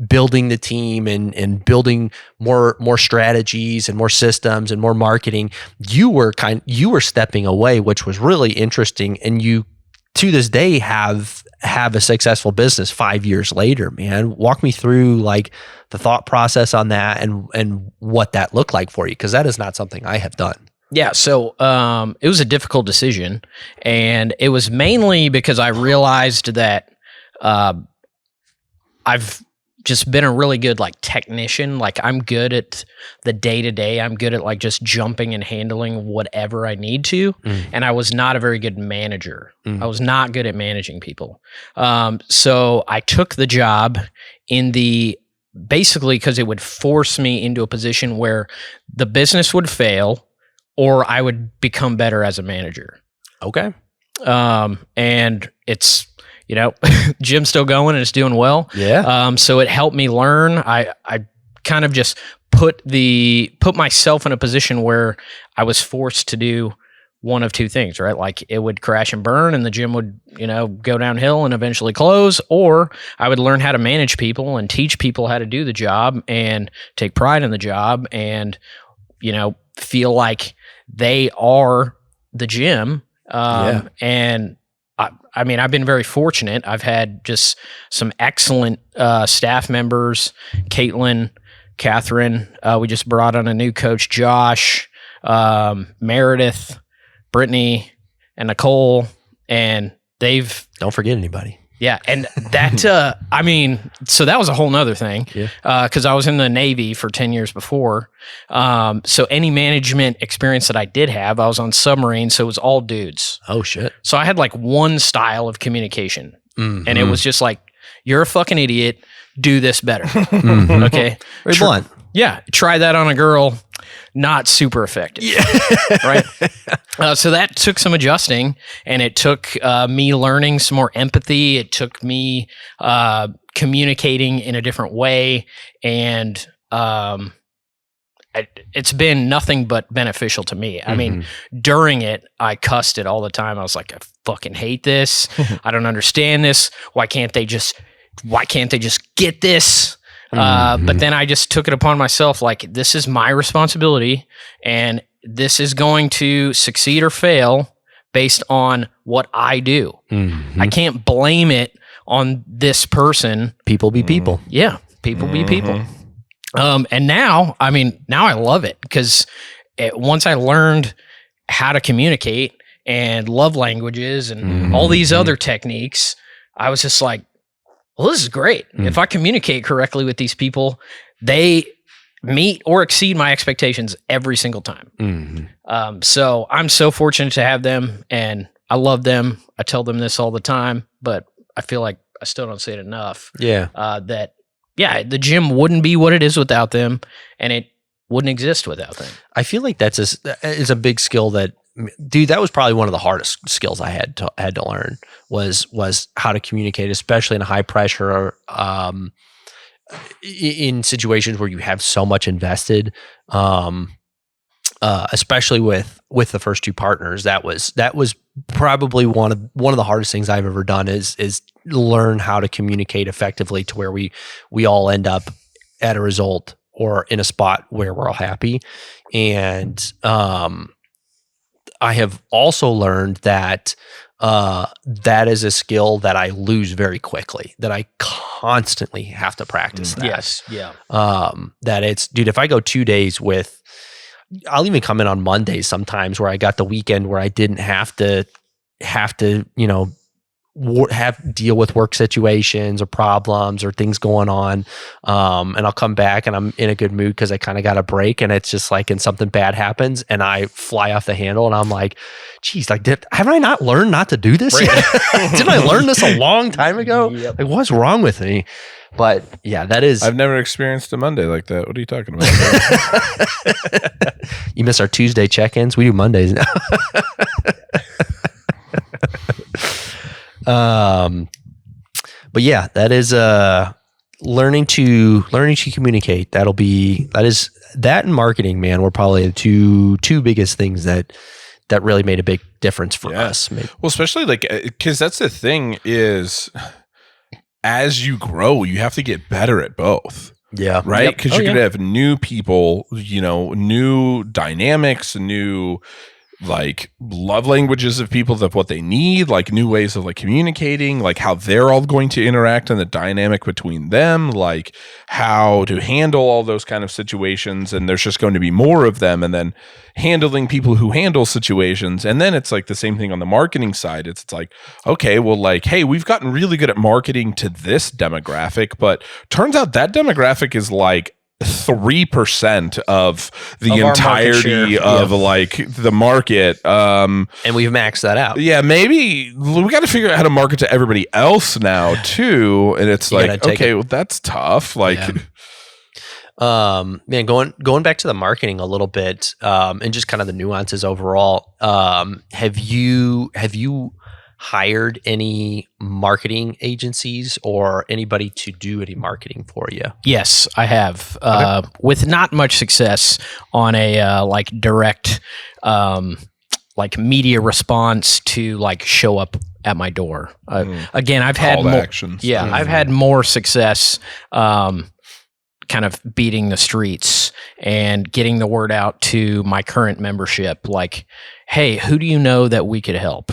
building the team and building more strategies and more systems and more marketing. You were stepping away, which was really interesting. And you, to this day, have a successful business 5 years later, man. Walk me through like the thought process on that and what that looked like for you, because that is not something I have done. Yeah, so it was a difficult decision, and it was mainly because I realized that I've just been a really good like technician. Like I'm good at the day-to-day. I'm good at like just jumping and handling whatever I need to, and I was not a very good manager. I was not good at managing people. So I took the job basically because it would force me into a position where the business would fail, or I would become better as a manager. Okay. And it's, gym's still going and it's doing well. Yeah. So it helped me learn. I kind of just put myself in a position where I was forced to do one of two things, right? Like it would crash and burn and the gym would, go downhill and eventually close, or I would learn how to manage people and teach people how to do the job and take pride in the job and, feel like they are the gym. And I mean, I've been very fortunate. I've had just some excellent staff members, Caitlin, Catherine. We just brought on a new coach, Josh, Meredith, Brittany, and Nicole, and they've... Don't forget anybody. Yeah, and that, I mean, so that was a whole nother thing, because I was in the Navy for 10 years before. So any management experience that I did have, I was on Submarines, so it was all dudes. Oh, shit. So I had like one style of communication, and it was just like, you're a fucking idiot, do this better. Okay? Very blunt. Yeah, try that on a girl, not super effective. Yeah. Right? So that took some adjusting, and it took me learning some more empathy. It took me communicating in a different way, and it's been nothing but beneficial to me. I mean, during it, I cussed it all the time. I was like, I fucking hate this. I don't understand this. Why can't they just get this? But then I just took it upon myself, like, this is my responsibility, and this is going to succeed or fail based on what I do. I can't blame it on this person. People be people. Yeah, people be people. And now I love it, because once I learned how to communicate and love languages and all these other techniques, I was just like, well, this is great. If I communicate correctly with these people, they meet or exceed my expectations every single time. So I'm so fortunate to have them, and I love them. I tell them this all the time, but I feel like I still don't say it enough. The gym wouldn't be what it is without them, and it wouldn't exist without them. I feel like is a big skill that, dude, that was probably one of the hardest skills I had to learn was how to communicate, especially in a high pressure, in situations where you have so much invested, especially with the first two partners. That was probably one of the hardest things I've ever done is learn how to communicate effectively to where we all end up at a result or in a spot where we're all happy. And I have also learned that that is a skill that I lose very quickly, that I constantly have to practice that. Yes. Yeah. That it's, dude, if I go 2 days I'll even come in on Mondays sometimes where I got the weekend where I didn't have to, deal with work situations or problems or things going on. And I'll come back and I'm in a good mood because I kind of got a break, and it's just like, and something bad happens and I fly off the handle, and I'm like, geez, like, haven't I not learned not to do this yet? Didn't I learn this a long time ago? Yep. Like, what's wrong with me? But yeah, that is. I've never experienced a Monday like that. What are you talking about? You miss our Tuesday check-ins? We do Mondays now. But yeah, that is learning to communicate. That and marketing, man, were probably the two biggest things that really made a big difference for us. Well, especially like, because that's the thing is, as you grow, you have to get better at both. Yeah. Right? Because you're going to have new people, new dynamics, new like love languages of people, of what they need, like new ways of like communicating, like how they're all going to interact and the dynamic between them, like how to handle all those kind of situations. And there's just going to be more of them, and then handling people who handle situations. And then it's like the same thing on the marketing side. It's like, okay, well, like, hey, we've gotten really good at marketing to this demographic, but turns out that demographic is like 3% of the entirety of like the market. And we've maxed that out. Yeah, maybe we got to figure out how to market to everybody else now too. And it's like, okay, well, that's tough. Like, man, going back to the marketing a little bit, and just kind of the nuances overall. Have you hired any marketing agencies or anybody to do any marketing for you? Yes, I have. With not much success on a like direct like media response to like show up at my door. Again, I've had more actions. Yeah, I've had more success kind kind of beating the streets and getting the word out to my current membership. Like, hey, who do you know that we could help?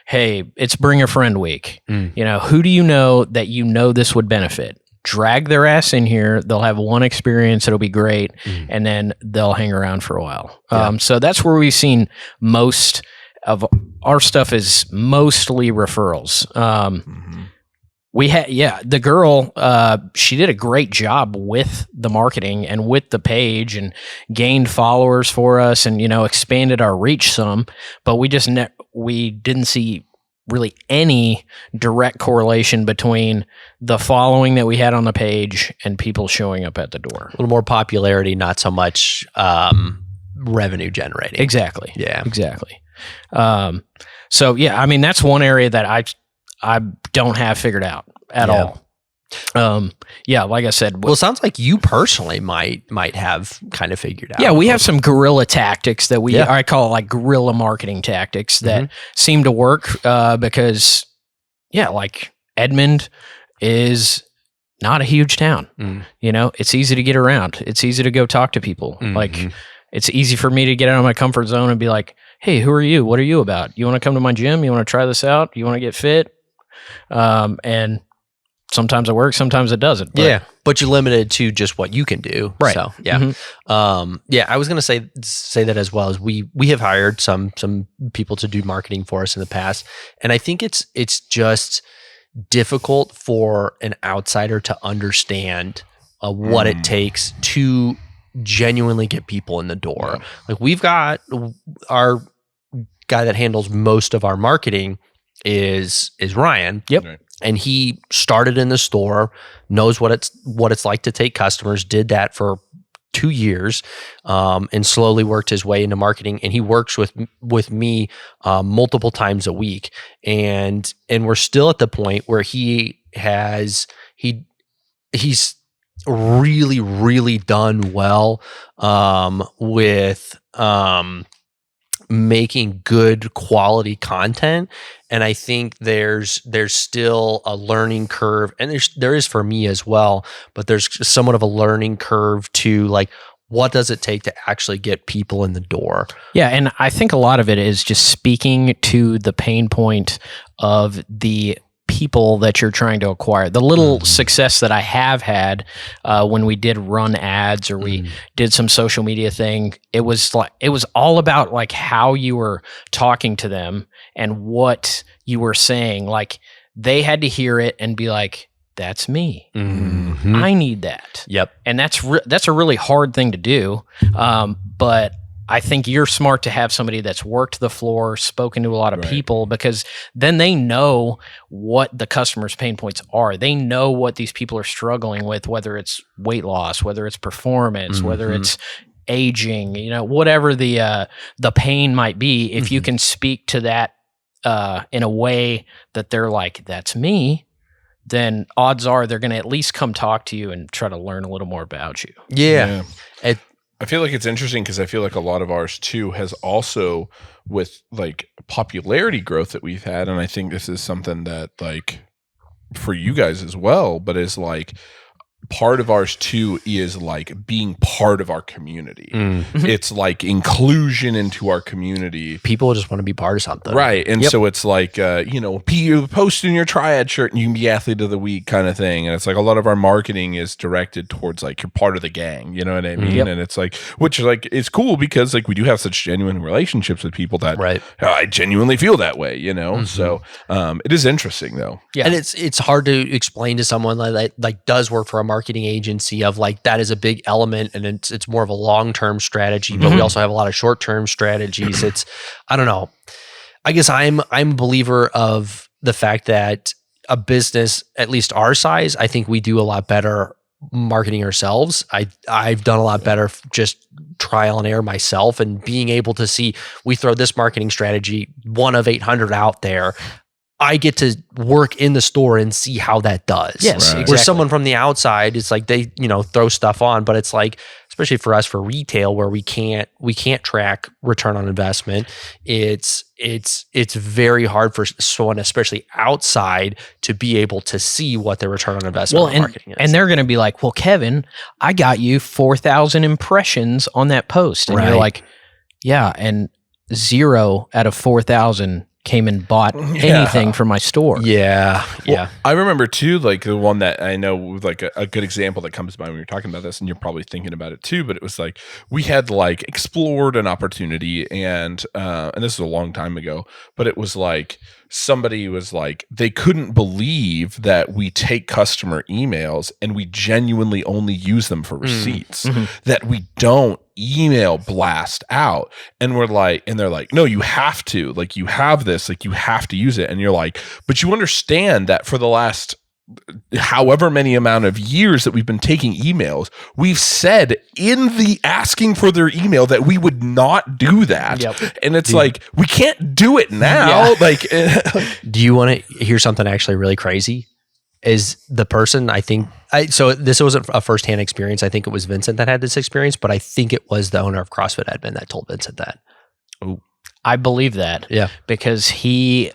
Hey, it's Bring a Friend Week. Who do you know that this would benefit? Drag their ass in here. They'll have one experience. It'll be great. And then they'll hang around for a while. So that's where we've seen most of our stuff is mostly referrals. We had, the girl, she did a great job with the marketing and with the page and gained followers for us and, expanded our reach some, but we just, we didn't see really any direct correlation between the following that we had on the page and people showing up at the door. A little more popularity, not so much revenue generating. Exactly. Yeah. Exactly. So yeah, I mean, that's one area that I don't have figured out at all. Like I said, well, it sounds like you personally might have kind of figured out. Yeah, we have some guerrilla tactics that I call it like guerrilla marketing tactics that seem to work because, like Edmond is not a huge town. It's easy to get around. It's easy to go talk to people. Like it's easy for me to get out of my comfort zone and be like, hey, who are you? What are you about? You want to come to my gym? You want to try this out? You want to get fit? And sometimes it works, sometimes it doesn't. But you're limited to just what you can do. Right. So I was going to say that as well. As we have hired some people to do marketing for us in the past, and I think it's just difficult for an outsider to understand what it takes to genuinely get people in the door. Like we've got our guy that handles most of our marketing is Ryan. Yep. Right. And he started in the store, knows what it's like to take customers, did that for 2 years, and slowly worked his way into marketing. And he works with me multiple times a week. And we're still at the point where he's really, really done well with making good quality content. And I think there's still a learning curve, and there is for me as well, but there's somewhat of a learning curve to like, what does it take to actually get people in the door? Yeah, and I think a lot of it is just speaking to the pain point of the people that you're trying to acquire. The little success that I have had when we did run ads or we did some social media thing, it was all about like how you were talking to them and what you were saying. Like they had to hear it and be like, that's me. I need that. Yep. And that's a really hard thing to do. But I think you're smart to have somebody that's worked the floor, spoken to a lot of people, because then they know what the customer's pain points are. They know what these people are struggling with, whether it's weight loss, whether it's performance, whether it's aging, whatever the pain might be. If you can speak to that in a way that they're like, that's me, then odds are they're going to at least come talk to you and try to learn a little more about you. Yeah. I feel like it's interesting because I feel like a lot of ours too has also with like popularity growth that we've had. And I think this is something that like for you guys as well, but is like part of ours too is like being part of our community. It's like inclusion into our community. People just want to be part of something. Right. And so it's like, you post in your triad shirt and you can be athlete of the week kind of thing. And it's like a lot of our marketing is directed towards like you're part of the gang. You know what I mean? And it's like, which like is cool because like we do have such genuine relationships with people that I genuinely feel that way, So it is interesting though. Yeah. And it's hard to explain to someone that like does work for a marketing agency of like that is a big element and it's more of a long-term strategy, but we also have a lot of short-term strategies. It's I don't know. I guess I'm a believer of the fact that a business, at least our size, I think we do a lot better marketing ourselves. I've done a lot better just trial and error myself and being able to see we throw this marketing strategy, one of 800 out there. I get to work in the store and see how that does. Yes, exactly. Where someone from the outside, it's like they, throw stuff on, but it's like, especially for us for retail, where we can't track return on investment. It's very hard for someone, especially outside, to be able to see what their return on investment on marketing is. And they're going to be like, well, Kevin, I got you 4,000 impressions on that post. And you're like, yeah, and 0 out of 4,000 came and bought anything from my store. Yeah. Well, I remember too, like the one that I know, like a good example that comes to mind when you're talking about this, and you're probably thinking about it too, but it was like, we had like explored an opportunity, and this was a long time ago, but it was like, somebody was like, they couldn't believe that we take customer emails and we genuinely only use them for receipts, that we don't email blast out. And we're like, and they're like, no, you have to, like, you have this, like, you have to use it. And you're like, but you understand that for the last however many amount of years that we've been taking emails, we've said in the asking for their email that we would not do that. And it's like, we can't do it now. Like, do you want to hear something actually really crazy? Is the person, so this wasn't a firsthand experience. I think it was Vincent that had this experience, but I think it was the owner of CrossFit Admin that told Vincent that. Oh, I believe that. Yeah. Because he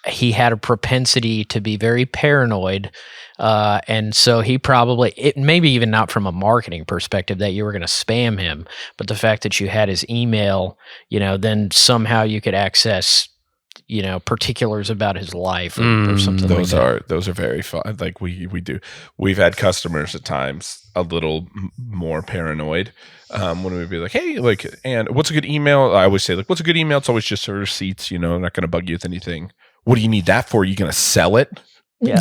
had a propensity to be very paranoid. And so he probably, maybe even not from a marketing perspective that you were going to spam him, but the fact that you had his email, then somehow you could access, particulars about his life or something like that. Those are very fun. Like we've had customers at times a little more paranoid when we'd be like, hey, like, and what's a good email? I always say, like, what's a good email? It's always just receipts, I'm not going to bug you with anything. What do you need that for? Are you going to sell it? Yeah.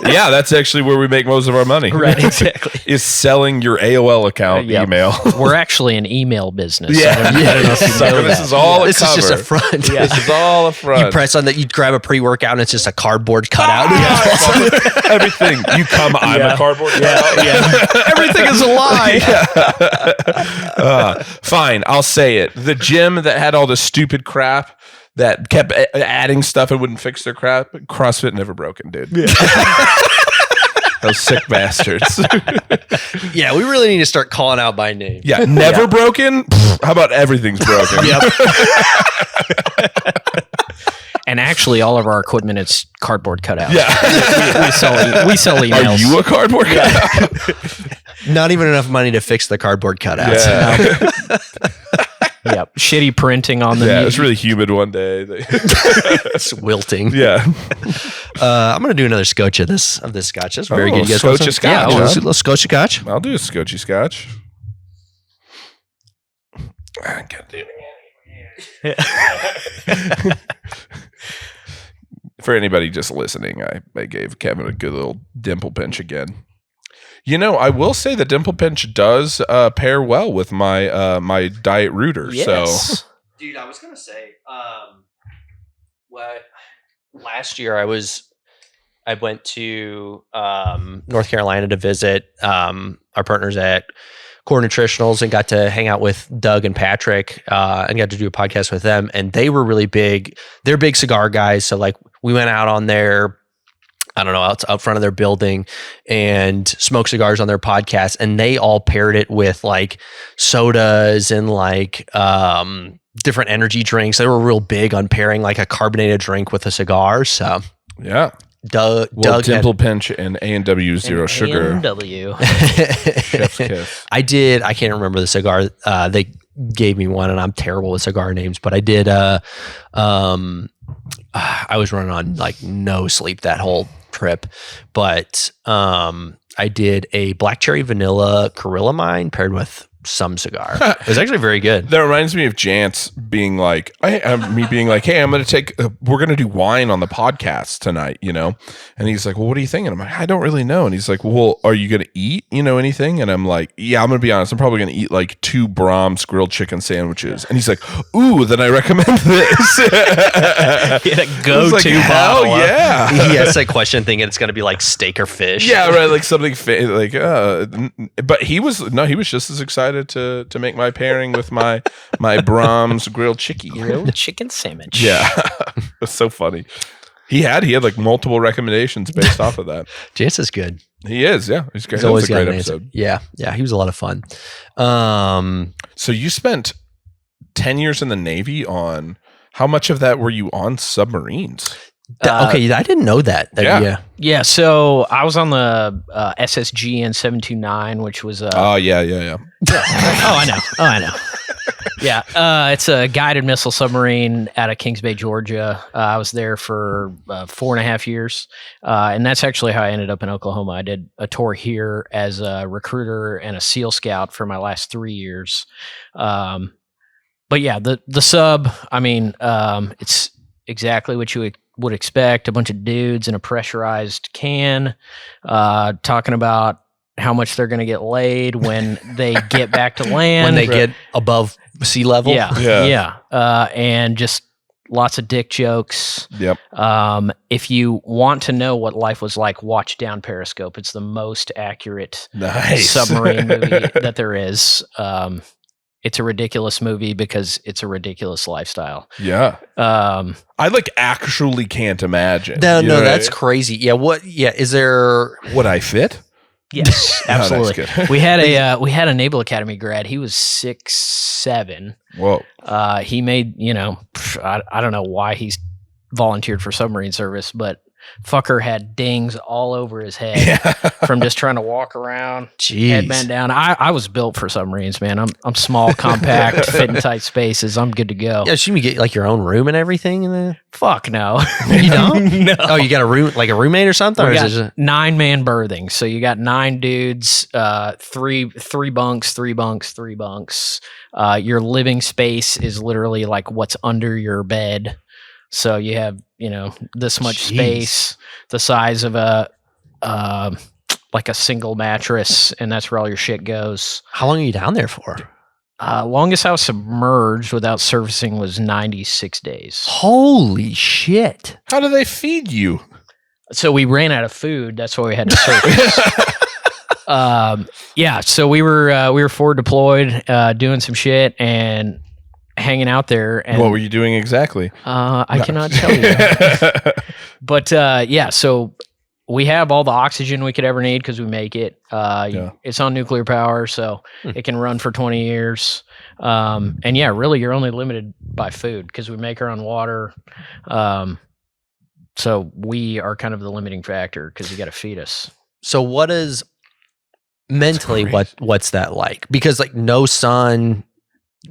Yeah, that's actually where we make most of our money. Right, exactly. Is selling your AOL account email. We're actually an email business. Yeah. I don't know if you know this that. is all This is just a front. Yeah. This is all a front. You press on that, you grab a pre-workout and it's just a cardboard cutout. Everything. You come, I'm a cardboard cutout. Yeah. Everything is a lie. Fine, I'll say it. The gym that had all the stupid crap that kept adding stuff and wouldn't fix their crap, CrossFit Never Broken, dude. Yeah. Those sick bastards. Yeah, we really need to start calling out by name. Yeah, Never Broken? How about everything's broken? Yep. And actually, all of our equipment is cardboard cutouts. Yeah. we sell emails. Are you a cardboard cutout? Not even enough money to fix the cardboard cutouts. Yeah. Yep. Shitty printing on them. Yeah, it was really humid one day. It's wilting. Yeah. I'm going to do another scotch of this scotch. That's very good. You guys scotch want some? of scotch, Yeah, huh? let's scotch of scotch. I'll do a scotchy scotch. God damn it. For anybody just listening, I gave Kevin a good little dimple pinch again. I will say the dimple pinch does pair well with my my diet rooter. Yes. So, dude, I was gonna say, last year I went to North Carolina to visit our partners at Core Nutritionals and got to hang out with Doug and Patrick and got to do a podcast with them. And they were really big. They're big cigar guys. So like we went out on their, out front of their building and smoked cigars on their podcast. And they all paired it with like sodas and like different energy drinks. They were real big on pairing like a carbonated drink with a cigar. So yeah. Doug dimple pinch and A&W zero sugar. A&W. Chef's kiss. I can't remember the cigar. They gave me one and I'm terrible with cigar names, but I did, I was running on like no sleep that whole trip, but I did a black cherry vanilla Corilla Mine paired with some cigar. It was actually very good. That reminds me of Jance being like, hey, I'm going to take, we're going to do wine on the podcast tonight, And he's like, well, what are you thinking? I'm like, I don't really know. And he's like, well, are you going to eat, anything? And I'm like, yeah, I'm going to be honest. I'm probably going to eat like 2 Brahms grilled chicken sandwiches. And he's like, ooh, then I recommend this. Go-to bottle. Yeah. He has that question thinking it's going to be like steak or fish. Yeah, right. Like something but he was just as excited to make my pairing with my Brahms grilled chicky. Grilled chicken sandwich. Yeah. It's so funny. He had like multiple recommendations based off of that. Jance is good. He is, yeah. He's great. He's That was always a great got an answer. episode. Yeah, he was a lot of fun. So you spent 10 years in the Navy on, how much of that were you on submarines? Okay, I didn't know that. Yeah. Yeah, so I was on the SSGN 729, which was Oh, yeah. I know. Yeah, it's a guided missile submarine out of Kings Bay, Georgia. I was there for 4.5 years, and that's actually how I ended up in Oklahoma. I did a tour here as a recruiter and a SEAL scout for my last 3 years. But yeah, the sub, I mean, it's exactly what you would expect. A bunch of dudes in a pressurized can talking about how much they're going to get laid when they get back to land. When they get above sea level. Yeah. And just lots of dick jokes. Yep. If you want to know what life was like, watch Down Periscope. It's the most accurate Nice. submarine movie that there is. It's a ridiculous movie because it's a ridiculous lifestyle. Yeah. I actually can't imagine. No, You know what I that's mean? crazy. Yeah, is there Would I fit? Yes, No, that's absolutely. good. we had a Naval Academy grad. He was 6'7". Whoa. He made, I don't know why he's volunteered for submarine service, but fucker had dings all over his head from just trying to walk around, head bent down. I was built for submarines, man. I'm small, compact, fit in tight spaces. I'm good to go. Yeah, should you get your own room and everything in there? Fuck no. You don't? No. Oh, you got a room, like a roommate or something? We Or got is it 9-man berthing. So you got 9 dudes, three bunks, 3 bunks, 3 bunks. Your living space is literally like what's under your bed. So you have, this much space, the size of a single mattress, and that's where all your shit goes. How long are you down there for? Longest I was submerged without surfacing was 96 days. Holy shit. How do they feed you? So we ran out of food. That's why we had to surface. Yeah. So we were forward deployed, doing some shit and hanging out there. And What were you doing exactly? I cannot tell you. But yeah, so we have all the oxygen we could ever need because we make it. It's on nuclear power, so it can run for 20 years. And yeah, really, you're only limited by food because we make our own water. So we are kind of the limiting factor because you got to feed us. So what is mentally what's that like? Because no sun,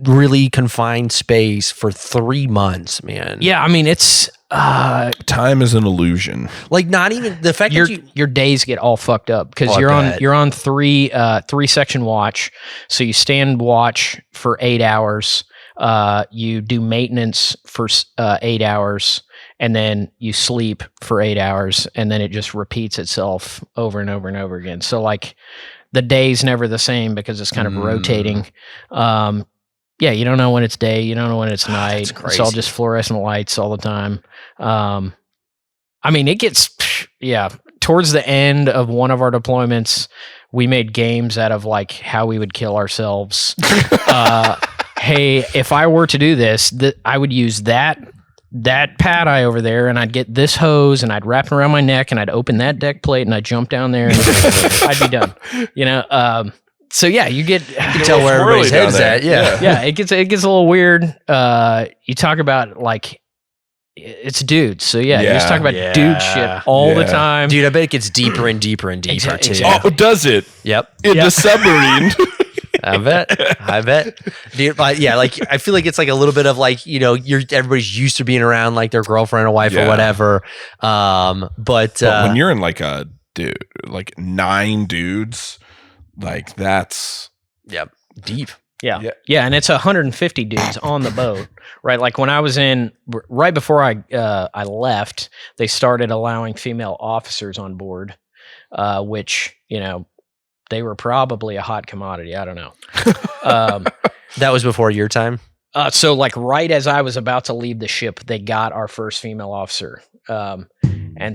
really confined space for 3 months, man. Yeah, I mean it's Time is an illusion. Not even the fact that your days get all fucked up because Oh, I bet. you're on 3 section watch, so you stand watch for 8 hours. You do maintenance for 8 hours, and then you sleep for 8 hours, and then it just repeats itself over and over and over again. So the day's never the same because it's kind of rotating. Yeah, you don't know when it's day, you don't know when it's night. It's all just fluorescent lights all the time. I mean, it gets, towards the end of one of our deployments, we made games out of how we would kill ourselves. Hey, if I were to do this, I would use that pad eye over there, and I'd get this hose, and I'd wrap it around my neck, and I'd open that deck plate, and I'd jump down there, and I'd be done. So yeah, you can tell where everybody's head's at. Yeah, it gets a little weird. You talk about it's dudes. So yeah, you just talk about dude shit all the time. Dude, I bet it gets deeper and deeper and deeper too. Exactly. Oh, does it? Yep. In the submarine. I bet. Dude, I feel like it's a little bit of everybody's used to being around their girlfriend or wife or whatever. But when you're in a dude, 9 dudes, that's deep. Yeah, and it's 150 dudes on the boat, right? When I was right before I left, they started allowing female officers on board, which they were probably a hot commodity. I don't know. That was before your time. So right as I was about to leave the ship, they got our first female officer, and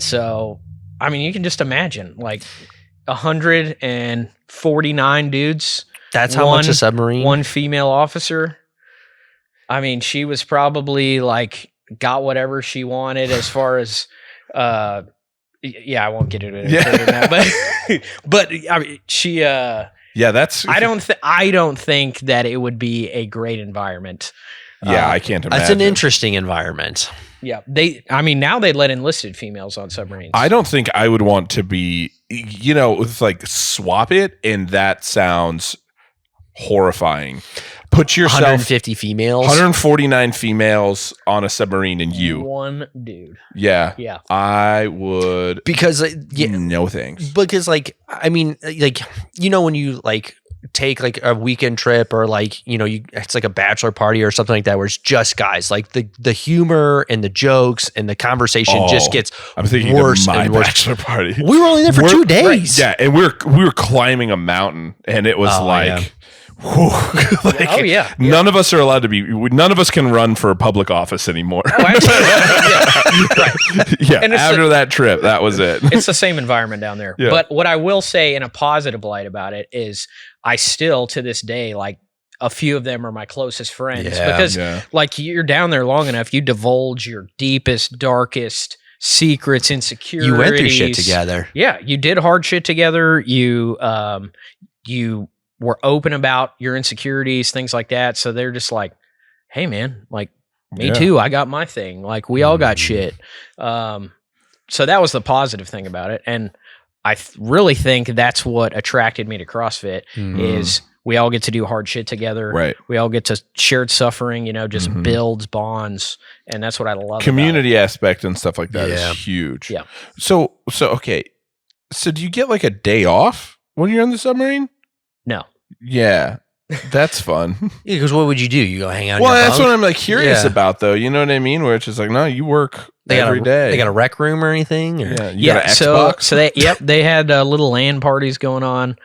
so I mean, you can just imagine 149 dudes. That's how much a submarine. One female officer. I mean, she was probably got whatever she wanted as far as Yeah, I won't get into it further now, but I mean, she. Yeah, that's. I don't think that it would be a great environment. Yeah, I can't imagine. That's an interesting environment. Yeah, now they let enlisted females on submarines. I don't think I would want to be, it's like swap it, and that sounds horrifying. Put yourself 150 females, 149 females on a submarine, and you one dude. Yeah, Yeah. I would because no thanks. Because I mean, when you take like a weekend trip or it's like a bachelor party or something like that where it's just guys, like the humor and the jokes and the conversation just gets I'm thinking worse of my and worse. bachelor party. We were only there for 2 days. Yeah, and we were climbing a mountain, and it was whew, Oh yeah. None of us are allowed to be. None of us can run for public office anymore. Oh, absolutely. Right. Yeah, And it's after that trip, that was it. It's the same environment down there. Yeah. But what I will say in a positive light about it is I still to this day, like, a few of them are my closest friends because you're down there long enough, you divulge your deepest, darkest secrets, insecurities. You went through shit together. Yeah, you did hard shit together. You were open about your insecurities, things like that. So they're just like, hey man, like, me too. I got my thing. Like, we all got shit. So that was the positive thing about it. And I really think that's what attracted me to CrossFit is we all get to do hard shit together. Right. We all get to shared suffering, just builds bonds. And that's what I love. Community aspect and stuff like that is huge. Yeah. So okay. So do you get like a day off when you're on the submarine? No. Yeah. That's fun. Yeah, because what would you do? You go hang out. Well, in your that's bunk? what I'm like curious about, though. You know what I mean? Where it's just like, no, you work every day. They got a rec room or anything? Or? Yeah, you got an Xbox? So they had little LAN parties going on.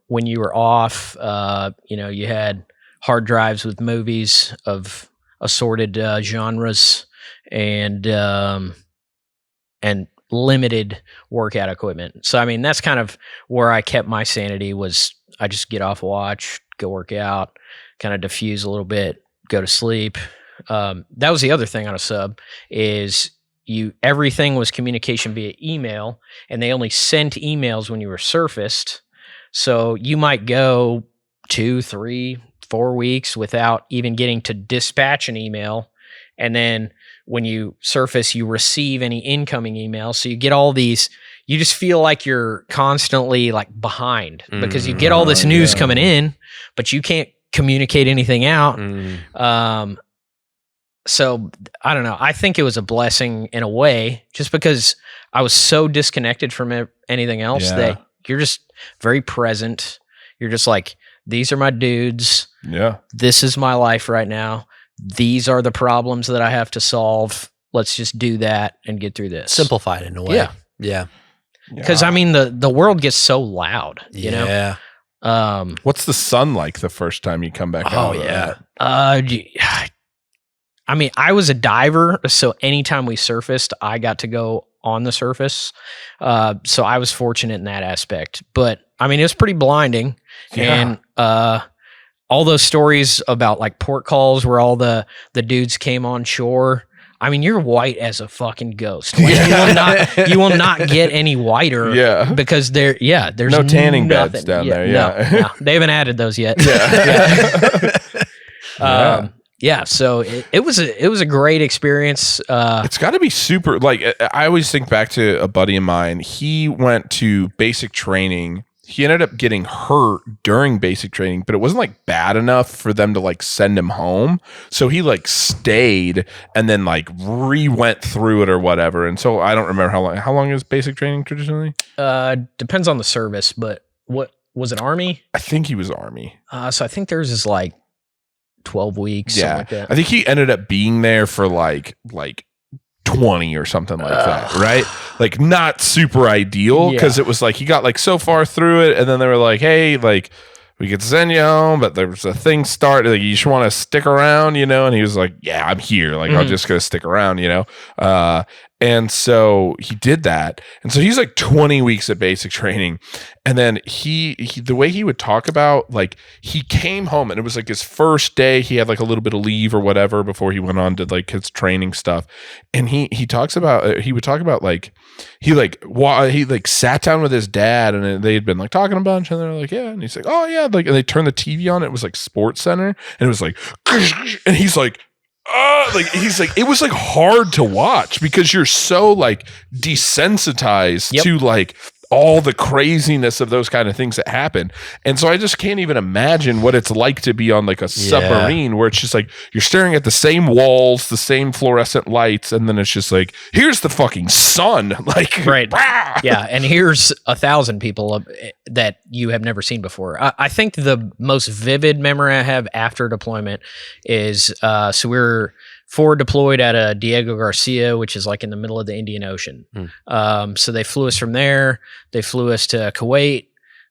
When you were off, you had hard drives with movies of assorted genres and limited workout equipment. So I mean, that's kind of where I kept my sanity. Was I just get off watch, go work out, kind of diffuse a little bit, go to sleep. That was the other thing on a sub is everything was communication via email, and they only sent emails when you were surfaced. So you might go 2, 3, 4 weeks without even getting to dispatch an email. And then when you surface, you receive any incoming emails. So you get all these, you just feel like you're constantly like behind because you get all this news coming in, but you can't communicate anything out. So I don't know. I think it was a blessing in a way, just because I was so disconnected from anything else that you're just very present. You're just like, these are my dudes. Yeah. This is my life right now. These are the problems that I have to solve. Let's just do that and get through this. Simplified in a way. Yeah. Because I mean, the world gets so loud, you know? What's the sun like the first time you come back out? Oh, yeah. I mean, I was a diver, so anytime we surfaced, I got to go on the surface. So I was fortunate in that aspect. But I mean, it was pretty blinding. Yeah. And all those stories about like port calls where all the dudes came on shore. I mean, you're white as a fucking ghost. Like, you will not get any whiter. Yeah. Because there's no tanning beds down there. Yeah. No, they haven't added those yet. So it was a great experience. It's got to be super. Like, I always think back to a buddy of mine. He went to basic training. He ended up getting hurt during basic training, but it wasn't like bad enough for them to like send him home. So he like stayed and then like went through it or whatever. And so I don't remember how long is basic training traditionally? Depends on the service, but what was it, Army? I think he was Army. So I think theirs is like 12 weeks. Yeah. Something like that. I think he ended up being there for like 20 or something like that, right? Like, not super ideal, because it was like he got like so far through it, and then they were like, hey, like, we could send you home, but there was a thing started, like, you just want to stick around, and he was like, yeah, I'm here, like, I'm just gonna stick around, And so he did that. And so he's like 20 weeks at basic training. And then he the way he would talk about, like, he came home and it was like his first day. He had like a little bit of leave or whatever before he went on to like his training stuff. And he talks about, he would talk about like, he sat down with his dad and they had been like talking a bunch and they're like, yeah. And he's like, oh yeah. Like, and they turned the TV on. It was like Sports Center and it was like, and he's like, it was like hard to watch because you're so like desensitized to like all the craziness of those kind of things that happen. And so I just can't even imagine what it's like to be on like a submarine where it's just like you're staring at the same walls, the same fluorescent lights, and then it's just like, here's the fucking sun. Like, right. Yeah. And here's 1,000 people that you have never seen before. I think the most vivid memory I have after deployment is so we're forward deployed at a Diego Garcia, which is like in the middle of the Indian Ocean. So they flew us from there. They flew us to Kuwait,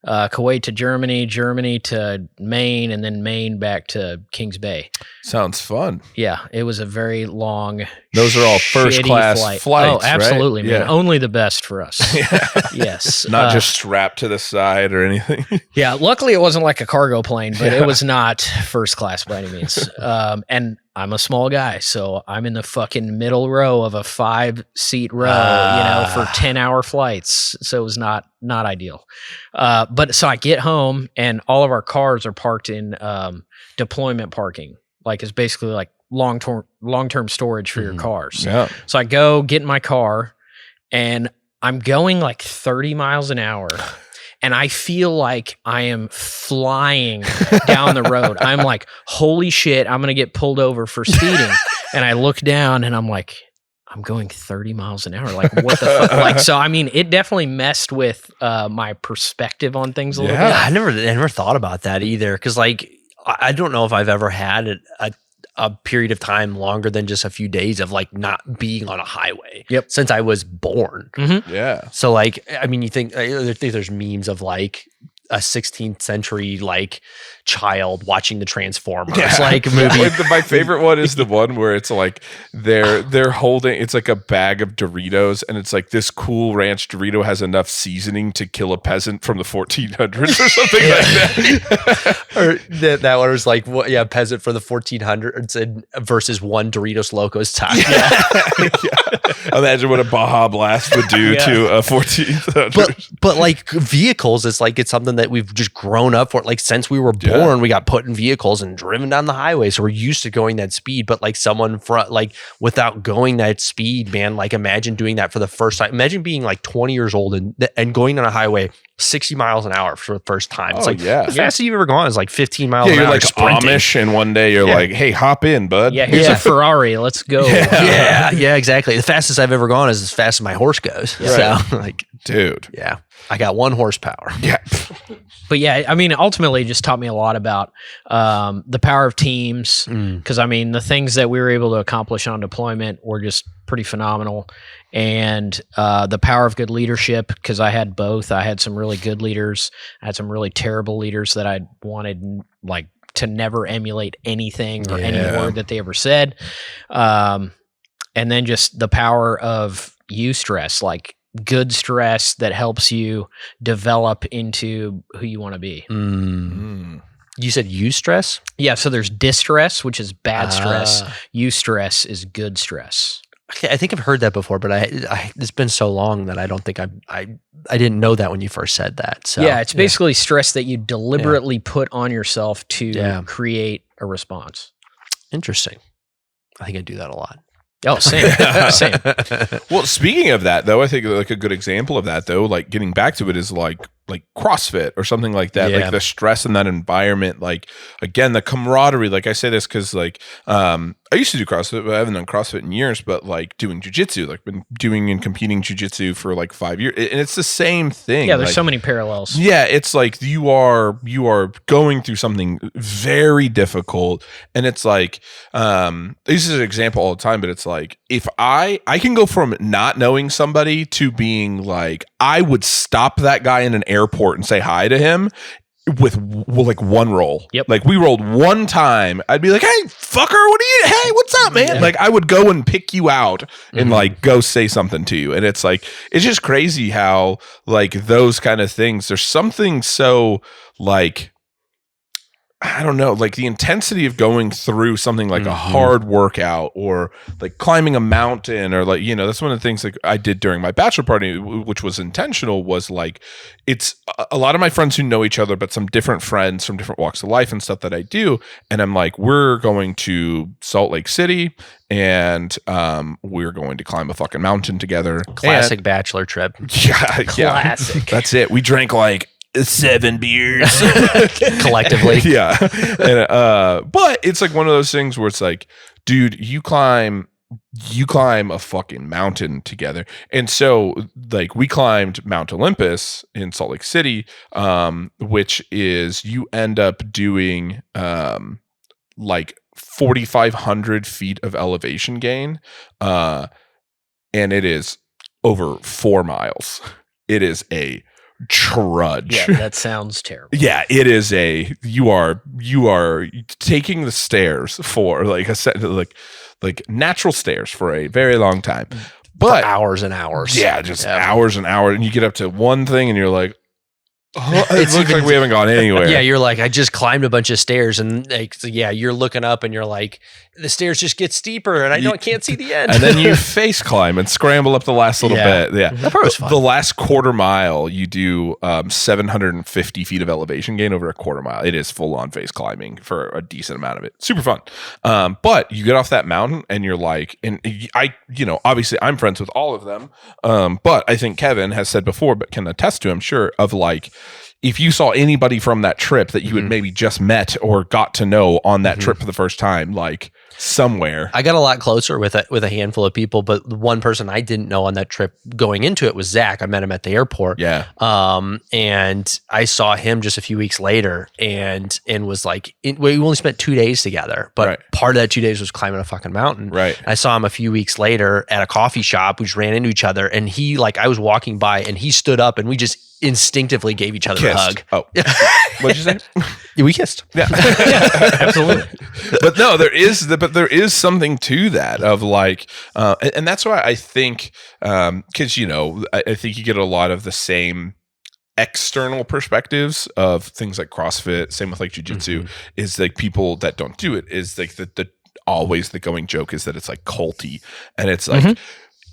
Kuwait to Germany, Germany to Maine, and then Maine back to Kings Bay. Sounds fun. Yeah, it was a very long. Those are all first class flights. Oh, absolutely, right? man. Yeah. Only the best for us. Yes. Not just strapped to the side or anything. Yeah. Luckily, it wasn't like a cargo plane, but it was not first class by any means. And I'm a small guy, so I'm in the fucking middle row of a 5-seat row, for 10-hour flights. So it was not ideal. But so I get home and all of our cars are parked in deployment parking. Like it's basically like long-term storage for your cars. Yeah. So I go get in my car and I'm going like 30 miles an hour. And I feel like I am flying down the road. I'm like, holy shit, I'm going to get pulled over for speeding. And I look down and I'm like, I'm going 30 miles an hour. Like, what the fuck? Like, so, I mean, it definitely messed with my perspective on things a little bit. I never thought about that either. Cause like, I don't know if I've ever had a period of time longer than just a few days of like not being on a highway since I was born. Mm-hmm. Yeah. So like, I mean, you think there's memes of like a 16th century like child watching the Transformers like movie. My favorite one is the one where it's like they're holding, it's like a bag of Doritos and it's like this Cool Ranch Dorito has enough seasoning to kill a peasant from the 1400s or something like that. Or that one was like, peasant for the 1400s and versus one Doritos Locos taco. Imagine what a Baja Blast would do to a 1400s. But like vehicles, it's like it's something that we've just grown up for. Like since we were born, we got put in vehicles and driven down the highway, so we're used to going that speed. But like someone like without going that speed, man, like imagine doing that for the first time. Imagine being like 20 years old and going on a highway 60 miles an hour for the first time. It's like the fastest you've ever gone is like 15 miles an hour. You're like sprinting. Amish, and one day you're like, hey, hop in, bud. Yeah, here's a Ferrari. Let's go. Yeah, exactly. The fastest I've ever gone is as fast as my horse goes. Right. So like, dude. Yeah. I got 1 horsepower. Yeah. But yeah, I mean, ultimately it just taught me a lot about the power of teams. Because I mean, the things that we were able to accomplish on deployment were just pretty phenomenal. And the power of good leadership, because I had both. I had some really good leaders. I had some really terrible leaders that I wanted like to never emulate anything or any word that they ever said. And then just the power of eustress, like good stress that helps you develop into who you want to be. You said eustress? Yeah. So there's distress, which is bad stress. Eustress is good stress. I think I've heard that before, but it's been so long that I don't think I didn't know that when you first said that. So yeah, it's basically stress that you deliberately put on yourself to create a response. Interesting. I think I do that a lot. Oh, same. Same. Well, speaking of that, though, I think like a good example of that, though, like getting back to it is like CrossFit or something like that. Like the stress in that environment, like again, the camaraderie. Like I say this because like I used to do CrossFit, but I haven't done CrossFit in years. But like doing jujitsu, like been doing and competing jujitsu for like 5 years, and it's the same thing. Yeah, there's like, so many parallels. Yeah, it's like you are going through something very difficult, and it's like this is an example all the time, but it's like if I can go from not knowing somebody to being like I would stop that guy in an airport and say hi to him with like one roll. Yep. Like we rolled one time. I'd be like, hey, fucker, hey, what's up, man? Yeah. Like I would go and pick you out and like go say something to you. And it's like, it's just crazy how like those kind of things, there's something so like, I don't know, like the intensity of going through something like a hard workout or like climbing a mountain or like, you know, that's one of the things like I did during my bachelor party, which was intentional, was like, it's a lot of my friends who know each other, but some different friends from different walks of life and stuff that I do. And I'm like, we're going to Salt Lake City and we're going to climb a fucking mountain together. Classic bachelor trip. Yeah. Classic. That's it. We drank like 7 beers collectively. Yeah. And, but it's like one of those things where it's like, dude, you climb a fucking mountain together. And so like we climbed Mount Olympus in Salt Lake City, which is you end up doing like 4,500 feet of elevation gain. And it is over 4 miles. It is a trudge. Yeah, that sounds terrible. Yeah, it is you are taking the stairs for like a set like natural stairs for a very long time. But for hours and hours. Yeah, just hours and hours. And you get up to one thing and you're like, oh, it looks like we haven't gone anywhere. Yeah, you're like, I just climbed a bunch of stairs and like, so yeah, you're looking up and you're like, the stairs just get steeper and I can't see the end. And then you face climb and scramble up the last little bit. Yeah. That part was fun. The last quarter mile, you do 750 feet of elevation gain over a quarter mile. It is full on face climbing for a decent amount of it. Super fun. But you get off that mountain and you're like, and I, you know, obviously I'm friends with all of them. But I think Kevin has said before, but can attest to, I'm sure, of like, if you saw anybody from that trip that you had maybe just met or got to know on that trip for the first time, like somewhere. I got a lot closer with a handful of people, but the one person I didn't know on that trip going into it was Zach. I met him at the airport. Yeah. And I saw him just a few weeks later and was like, we only spent 2 days together, but part of that 2 days was climbing a fucking mountain. Right. I saw him a few weeks later at a coffee shop. We just ran into each other and he like, I was walking by and he stood up and we just instinctively gave each other a hug. Oh, what'd you say? We kissed. Yeah, Absolutely. But no, there is something to that of like, and that's why I think, because you know, I think you get a lot of the same external perspectives of things like CrossFit. Same with like jiu-jitsu. Is like people that don't do it is like the always the going joke is that it's like culty, and it's like.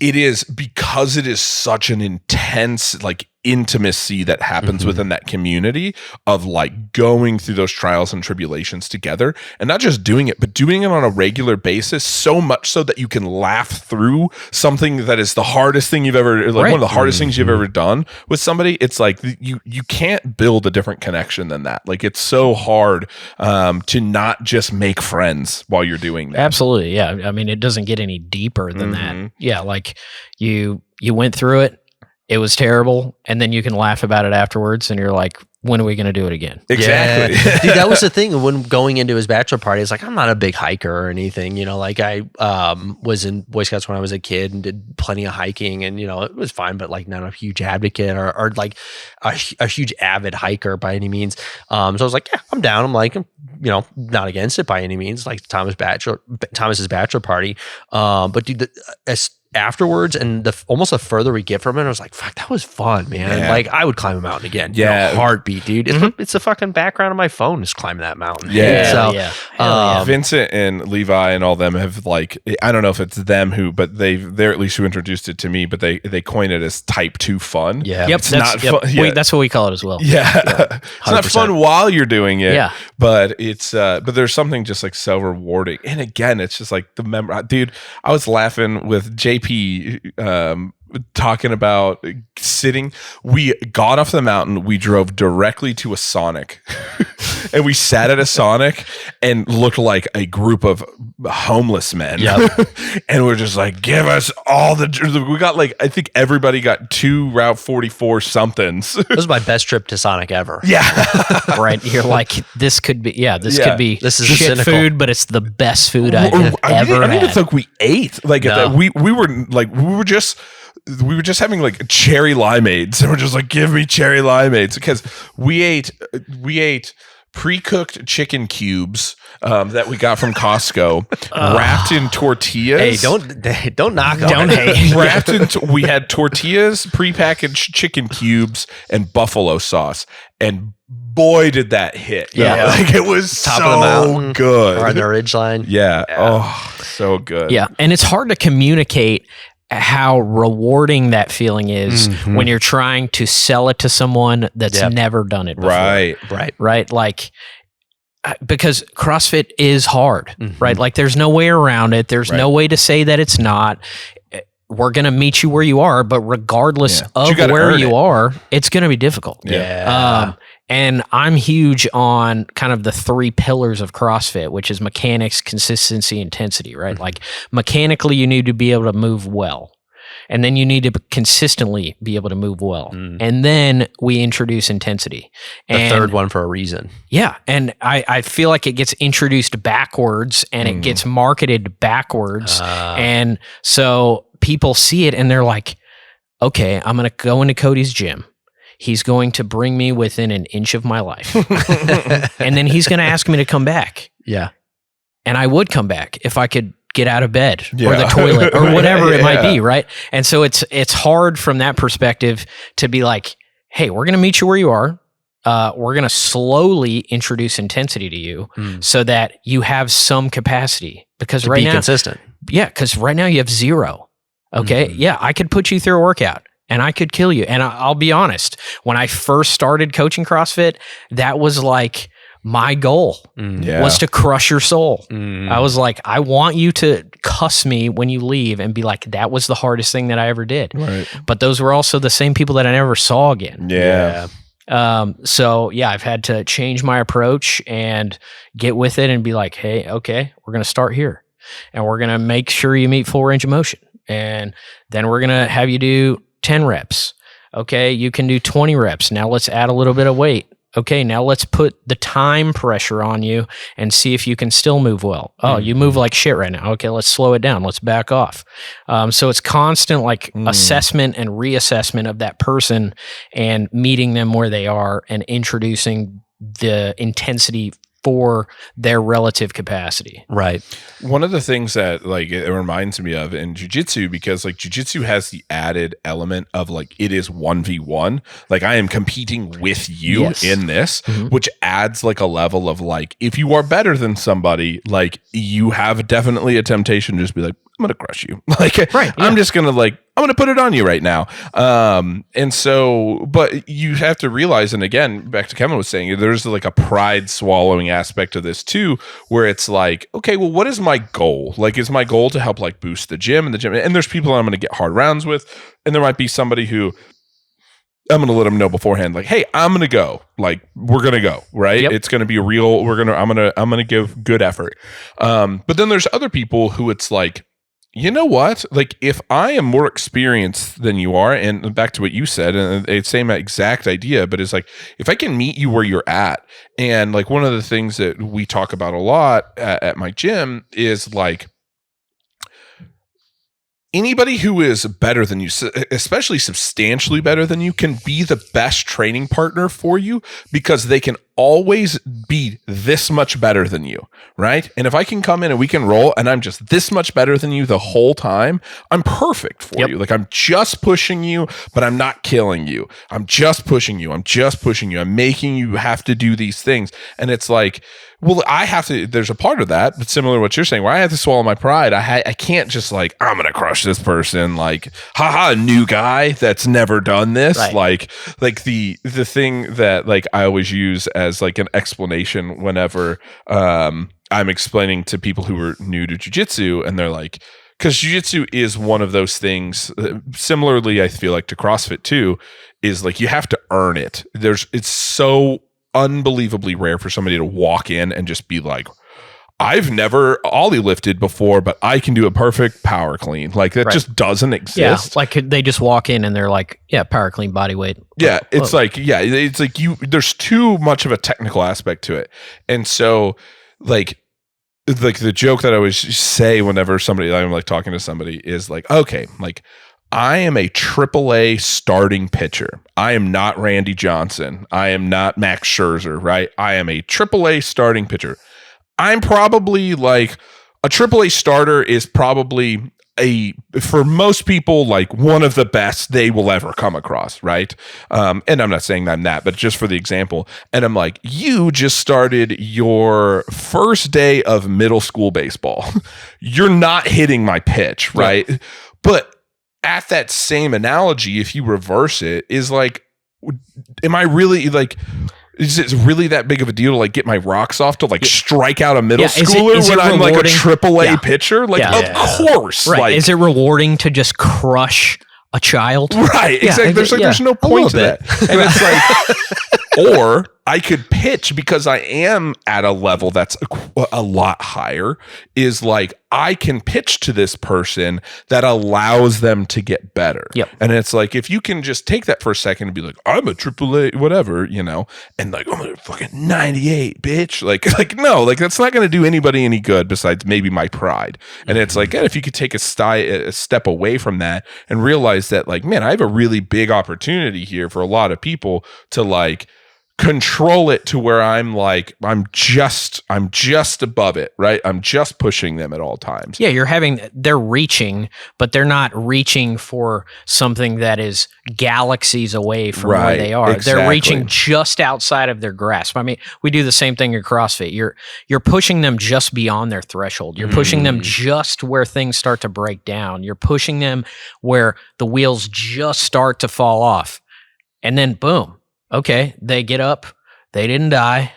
It is because it is such an intense like intimacy that happens within that community of like going through those trials and tribulations together and not just doing it, but doing it on a regular basis, so much so that you can laugh through something that is the hardest thing you've ever, like one of the hardest things you've ever done with somebody. It's like you can't build a different connection than that. Like it's so hard to not just make friends while you're doing that. Absolutely. Yeah. I mean, it doesn't get any deeper than that. Yeah. Like you went through it. It was terrible, and then you can laugh about it afterwards, and you're like, when are we going to do it again? Exactly. Yeah. Dude, that was the thing when going into his bachelor party. It's like, I'm not a big hiker or anything, you know, like I was in Boy Scouts when I was a kid and did plenty of hiking and, you know, it was fine, but like not a huge advocate or like a huge avid hiker by any means. So I was like, yeah, I'm down. I'm like, you know, not against it by any means, like Thomas's bachelor party. But dude, afterwards and almost the further we get from it, I was like, fuck, that was fun, man. Yeah. Like I would climb a mountain again. Yeah. You know, heartbeat, dude. It's the fucking background of my phone is climbing that mountain. Yeah. So, yeah. Vincent and Levi and all them have like, I don't know if it's them who, but they're at least who introduced it to me, but they coin it as type 2 fun. Yeah. Yep. It's not fun. Wait, that's what we call it as well. Yeah. It's not fun while you're doing it. Yeah. But it's but there's something just like so rewarding. And again, it's just like dude, I was laughing with JP talking about sitting. We got off the mountain, we drove directly to a Sonic. And we sat at a Sonic and looked like a group of homeless men. Yep. And we're just like, give us all we got like, I think everybody got 2 Route 44 somethings. This was my best trip to Sonic ever. Yeah. Right. You're like, this could be This is shit cynical food, but it's the best food I've ever I don't even had. think we ate. Like No. we were just we were just having like cherry limeades, and we're just like, give me cherry limeades, because we ate pre-cooked chicken cubes that we got from Costco, wrapped in tortillas. Hey, don't knock on Don't it. hate. Wrapped in we had tortillas, prepackaged chicken cubes, and buffalo sauce, and boy did that hit. Yeah. Like it was Top so of the mountain, good. or on the ridge line. Yeah. Oh, so good. Yeah. And it's hard to communicate how rewarding that feeling is when you're trying to sell it to someone that's never done it before. Right. Like, because CrossFit is hard, right? Like there's no way around it. There's no way to say that it's not. We're going to meet you where you are, but regardless of where you are, it's going to be difficult. Yeah. And I'm huge on kind of the 3 pillars of CrossFit, which is mechanics, consistency, intensity, right? Like mechanically, you need to be able to move well. And then you need to consistently be able to move well. And then we introduce intensity. The third one for a reason. Yeah. And I feel like it gets introduced backwards and it gets marketed backwards. And so people see it and they're like, okay, I'm going to go into Cody's gym. He's going to bring me within an inch of my life. And then he's going to ask me to come back. Yeah. And I would come back if I could get out of bed or the toilet or whatever it might be, right? And so it's hard from that perspective to be like, hey, we're going to meet you where you are. We're going to slowly introduce intensity to you so that you have some capacity. Because to right be now, consistent. Yeah, because right now you have 0. Okay. Yeah, I could put you through a workout and I could kill you. And I'll be honest, when I first started coaching CrossFit, that was like my goal was to crush your soul. I was like, I want you to cuss me when you leave and be like, that was the hardest thing that I ever did. Right. But those were also the same people that I never saw again. Yeah. So yeah, I've had to change my approach and get with it and be like, hey, okay, we're going to start here and we're going to make sure you meet full range of motion. And then we're going to have you do 10 reps. Okay. You can do 20 reps. Now let's add a little bit of weight. Okay, now let's put the time pressure on you and see if you can still move well. Oh, you move like shit right now. Okay, let's slow it down. Let's back off. So it's constant like assessment and reassessment of that person and meeting them where they are and introducing the intensity for their relative capacity. Right. One of the things that like it reminds me of in jiu-jitsu, because like jiu-jitsu has the added element of like it is 1v1, like I am competing with you in this, which adds like a level of like, if you are better than somebody, like you have definitely a temptation to just be like, I'm gonna crush you. Like I'm just gonna like, I'm gonna put it on you right now. And so, but you have to realize, and again, back to Kevin was saying, there's like a pride swallowing aspect of this too, where it's like, okay, well, what is my goal? Like, is my goal to help like boost the gym and the gym? And there's people I'm gonna get hard rounds with, and there might be somebody who I'm going to let them know beforehand, like, hey, I'm going to go. Like, we're going to go, right? Yep. It's going to be a real, I'm going to give good effort. But then there's other people who it's like, you know what? Like, if I am more experienced than you are, and back to what you said, and it's same exact idea, but it's like, if I can meet you where you're at, and like one of the things that we talk about a lot at my gym is like, anybody who is better than you, especially substantially better than you, can be the best training partner for you because they can always be this much better than you, right? And if I can come in and we can roll and I'm just this much better than you the whole time, I'm perfect for you. Like I'm just pushing you, but I'm not killing you. I'm just pushing you. I'm just pushing you. I'm making you have to do these things. And it's like, well, I have to, there's a part of that, but similar to what you're saying, where I have to swallow my pride. I can't just like, I'm going to crush this person. Like, haha, new guy that's never done this. Right. Like the thing that like I always use as like an explanation whenever I'm explaining to people who are new to jiu-jitsu, and they're like, because jiu-jitsu is one of those things, similarly, I feel like to CrossFit too, is like you have to earn it. It's so unbelievably rare for somebody to walk in and just be like, I've never ollie lifted before, but I can do a perfect power clean. Like that just doesn't exist. Yeah, like they just walk in and they're like, yeah, power clean, body weight. Yeah, it's like there's too much of a technical aspect to it. And so like the joke that I always say whenever I'm like talking to somebody is like, okay, like I am a AAA starting pitcher. I am not Randy Johnson. I am not Max Scherzer, right? I am a AAA starting pitcher. I'm probably like a AAA starter is probably for most people, like one of the best they will ever come across, right? And I'm not saying I'm that, but just for the example. And I'm like, you just started your first day of middle school baseball. You're not hitting my pitch, right? Yeah. But at that same analogy, if you reverse it, is like, am I really like... Is it really that big of a deal to like get my rocks off to like strike out a middle schooler when I'm like a AAA pitcher? Like, of course. Right. Like, is it rewarding to just crush a child? Right. Exactly. There's no point to that. And it's like, or I could pitch because I am at a level that's a lot higher, is like I can pitch to this person that allows them to get better. Yep. And it's like, if you can just take that for a second and be like, I'm a AAA, whatever, you know, and like, I'm a fucking 98, bitch. Like, no, like that's not going to do anybody any good besides maybe my pride. And it's like, if you could take a step away from that and realize that like, man, I have a really big opportunity here for a lot of people to like, control it to where I'm like, I'm just above it, right? I'm just pushing them at all times. Yeah, they're reaching, but they're not reaching for something that is galaxies away from where they are. Exactly. They're reaching just outside of their grasp. I mean, we do the same thing in CrossFit. You're pushing them just beyond their threshold. You're pushing them just where things start to break down. You're pushing them where the wheels just start to fall off. And then boom. Okay, they get up, they didn't die,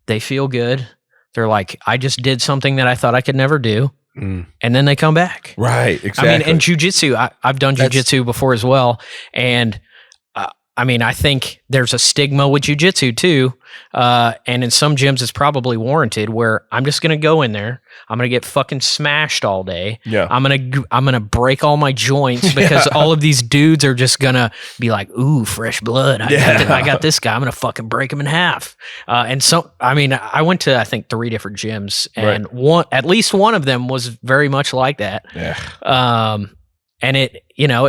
they feel good. They're like, I just did something that I thought I could never do. And then they come back. Right, exactly. I mean, and jiu-jitsu, I've done jiu-jitsu before as well. And I mean, I think there's a stigma with jiu-jitsu too. And in some gyms, it's probably warranted where I'm just going to go in there. I'm going to get fucking smashed all day. Yeah. I'm going to break all my joints because all of these dudes are just going to be like, ooh, fresh blood. I got this guy. I'm going to fucking break him in half. And so, I mean, I went to, I think 3 different gyms and at least one of them was very much like that. Yeah. And it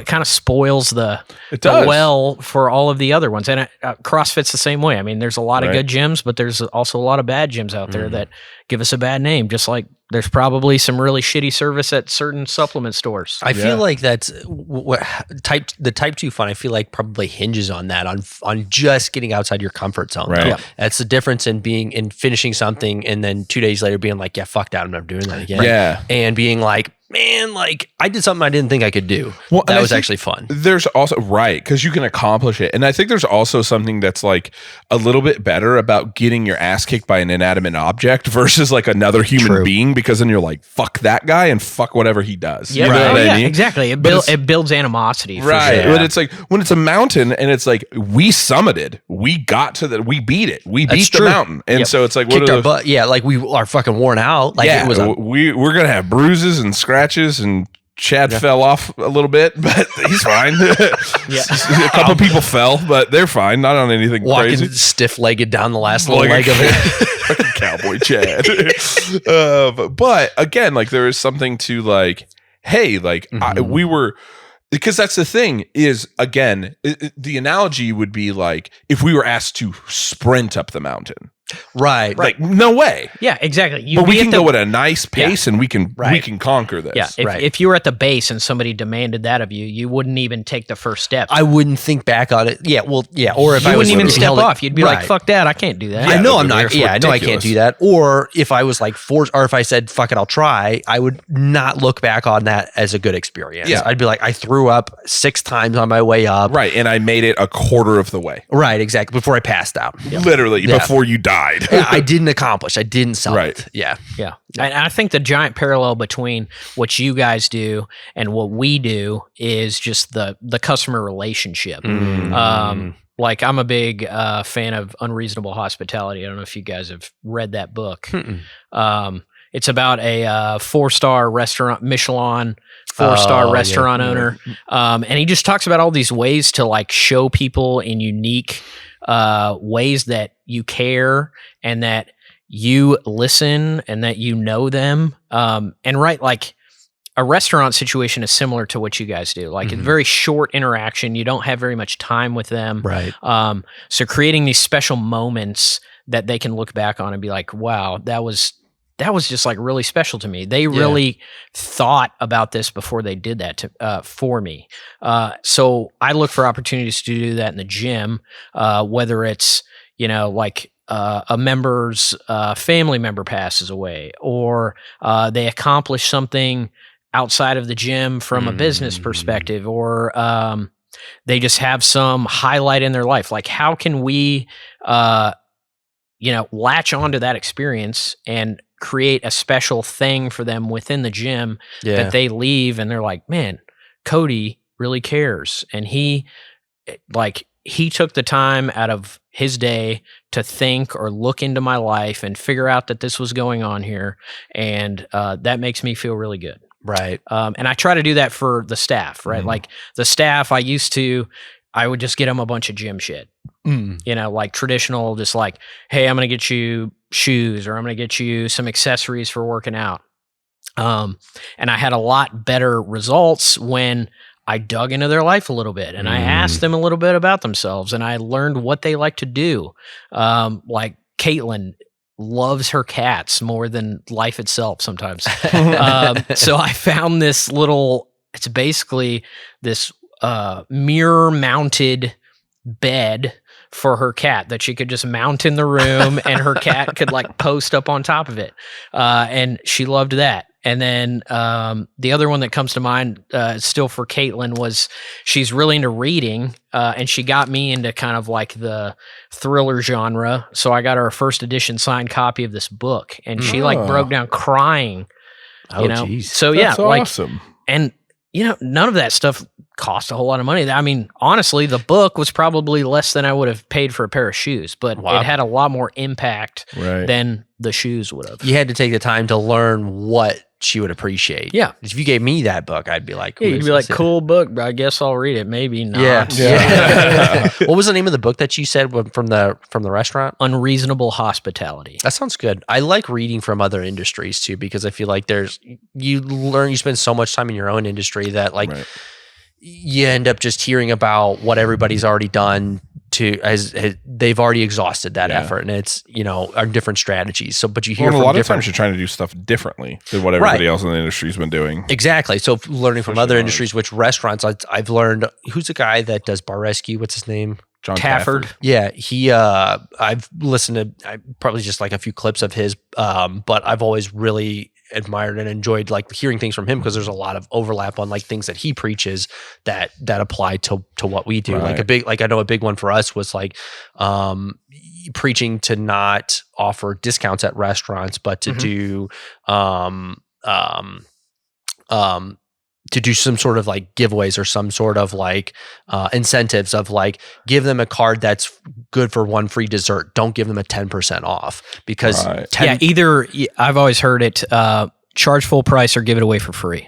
kind of spoils the well for all of the other ones. And CrossFit's the same way. I mean, there's a lot of good gyms, but there's also a lot of bad gyms out there that give us a bad name, just like there's probably some really shitty service at certain supplement stores. I feel like that's what the type 2 fun, I feel like probably hinges on that, on just getting outside your comfort zone. Right. Yeah. That's the difference in finishing something and then 2 days later being like, yeah, fuck that, I'm never doing that again. Yeah. And being like, man, like I did something I didn't think I could do. Well, that was actually fun. There's also, because you can accomplish it. And I think there's also something that's like a little bit better about getting your ass kicked by an inanimate object versus like another human being, because then you're like, fuck that guy and fuck whatever he does. Yeah, you know what I mean? Exactly. It builds animosity. Right. Sure. But it's like when it's a mountain and it's like, we summited, we got to we beat it. We beat the mountain. And so it's like, kicked our butt. Yeah. Like we are fucking worn out. Like it was we're going to have bruises and scratches, and Chad fell off a little bit, but he's fine. A couple people fell, but they're fine. Not on anything walking crazy. Stiff-legged down the last little leg of it. Fucking cowboy Chad. But again, like there is something to like, hey, like we were, because that's the thing is, again, the analogy would be like if we were asked to sprint up the mountain. Right. Like no way. Yeah, exactly. But we can go at a nice pace and we can conquer this. Yeah. If you were at the base and somebody demanded that of you, you wouldn't even take the first step. I wouldn't think back on it. Yeah. Well, yeah. Or if you I wouldn't even step held off, you'd be like, fuck that. I can't do that. I know I'm not. Yeah, I know I can't do that. Or if I was like forced, or if I said, fuck it, I'll try, I would not look back on that as a good experience. Yeah. I'd be like, I threw up 6 times on my way up. Right. And I made it a quarter of the way. Right. Exactly. Before I passed out. Literally before you died. Yeah, I didn't accomplish. I didn't sell it. Yeah. Yeah. And I think the giant parallel between what you guys do and what we do is just the customer relationship. Like I'm a big fan of Unreasonable Hospitality. I don't know if you guys have read that book. It's about a 4-star restaurant, Michelin 4-star restaurant owner. And he just talks about all these ways to like show people in unique ways that you care and that you listen and that you know them. And like a restaurant situation is similar to what you guys do. Like it's very short interaction. You don't have very much time with them. Right. So creating these special moments that they can look back on and be like, wow, that was just like really special to me. They really thought about this before they did that for me. So I look for opportunities to do that in the gym, whether it's, like a member's family member passes away, or they accomplish something outside of the gym from a business perspective, or they just have some highlight in their life. Like, how can we, latch onto that experience and create a special thing for them within the gym that they leave and they're like, man, Cody really cares. And he took the time out of his day to think or look into my life and figure out that this was going on here. And that makes me feel really good. Right. And I try to do that for the staff, right? Like the staff, I would just get them a bunch of gym shit, like traditional, just like, hey, I'm going to get you shoes, or I'm going to get you some accessories for working out. And I had a lot better results when I dug into their life a little bit and I asked them a little bit about themselves, and I learned what they like to do. Like Caitlin loves her cats more than life itself sometimes. So I found this it's basically this mirror mounted bed for her cat that she could just mount in the room and her cat could like post up on top of it. And she loved that. And then the other one that comes to mind still for Caitlin was she's really into reading, and she got me into kind of like the thriller genre. So I got her a first edition signed copy of this book, and she like broke down crying. Geez. So That's awesome. And none of that stuff cost a whole lot of money. I mean, honestly, the book was probably less than I would have paid for a pair of shoes, but it had a lot more impact than the shoes would have. You had to take the time to learn what she would appreciate. Yeah. If you gave me that book, I'd be like, you'd be like, cool book, but I guess I'll read it. Maybe not. Yeah. What was the name of the book that you said from the restaurant? Unreasonable Hospitality. That sounds good. I like reading from other industries too, because I feel like you spend so much time in your own industry that you end up just hearing about what everybody's already done as they've already exhausted that effort, and it's are different strategies. So, but you hear from a lot of times you're trying to do stuff differently than what everybody else in the industry's been doing. Exactly. So, learning from other industries, which restaurants I've learned. Who's the guy that does bar rescue? What's his name? John Tafford. Yeah, he. I've listened to probably just like a few clips of his, but I've always really admired and enjoyed like hearing things from him, because there's a lot of overlap on like things that he preaches that apply to what we do. Like I know a big one for us was like preaching to not offer discounts at restaurants, but to do to do some sort of like giveaways or some sort of like incentives of like, give them a card that's good for one free dessert. Don't give them a 10% off, because either I've always heard it, charge full price or give it away for free.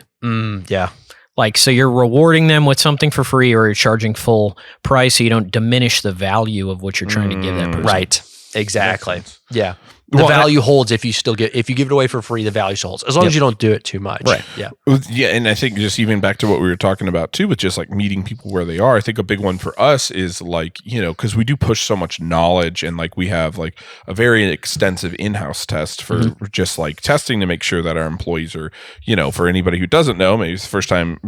Like, so you're rewarding them with something for free, or you're charging full price so you don't diminish the value of what you're trying to give that person. Right. Exactly. Yeah. The value holds if you give it away for free, the value holds, as long as you don't do it too much. Right. Yeah. Yeah. And I think just even back to what we were talking about too, with just like meeting people where they are, I think a big one for us is like, cause we do push so much knowledge, and like we have like a very extensive in-house test for just like testing to make sure that our employees are, for anybody who doesn't know, maybe it's the first time,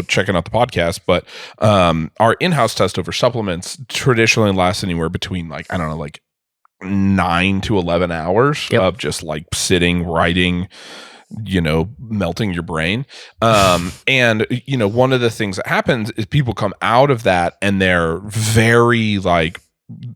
checking out the podcast, but our in-house test over supplements traditionally lasts anywhere between like, I don't know, like 9 to 11 hours of just like sitting, writing, melting your brain. And one of the things that happens is people come out of that and they're very like,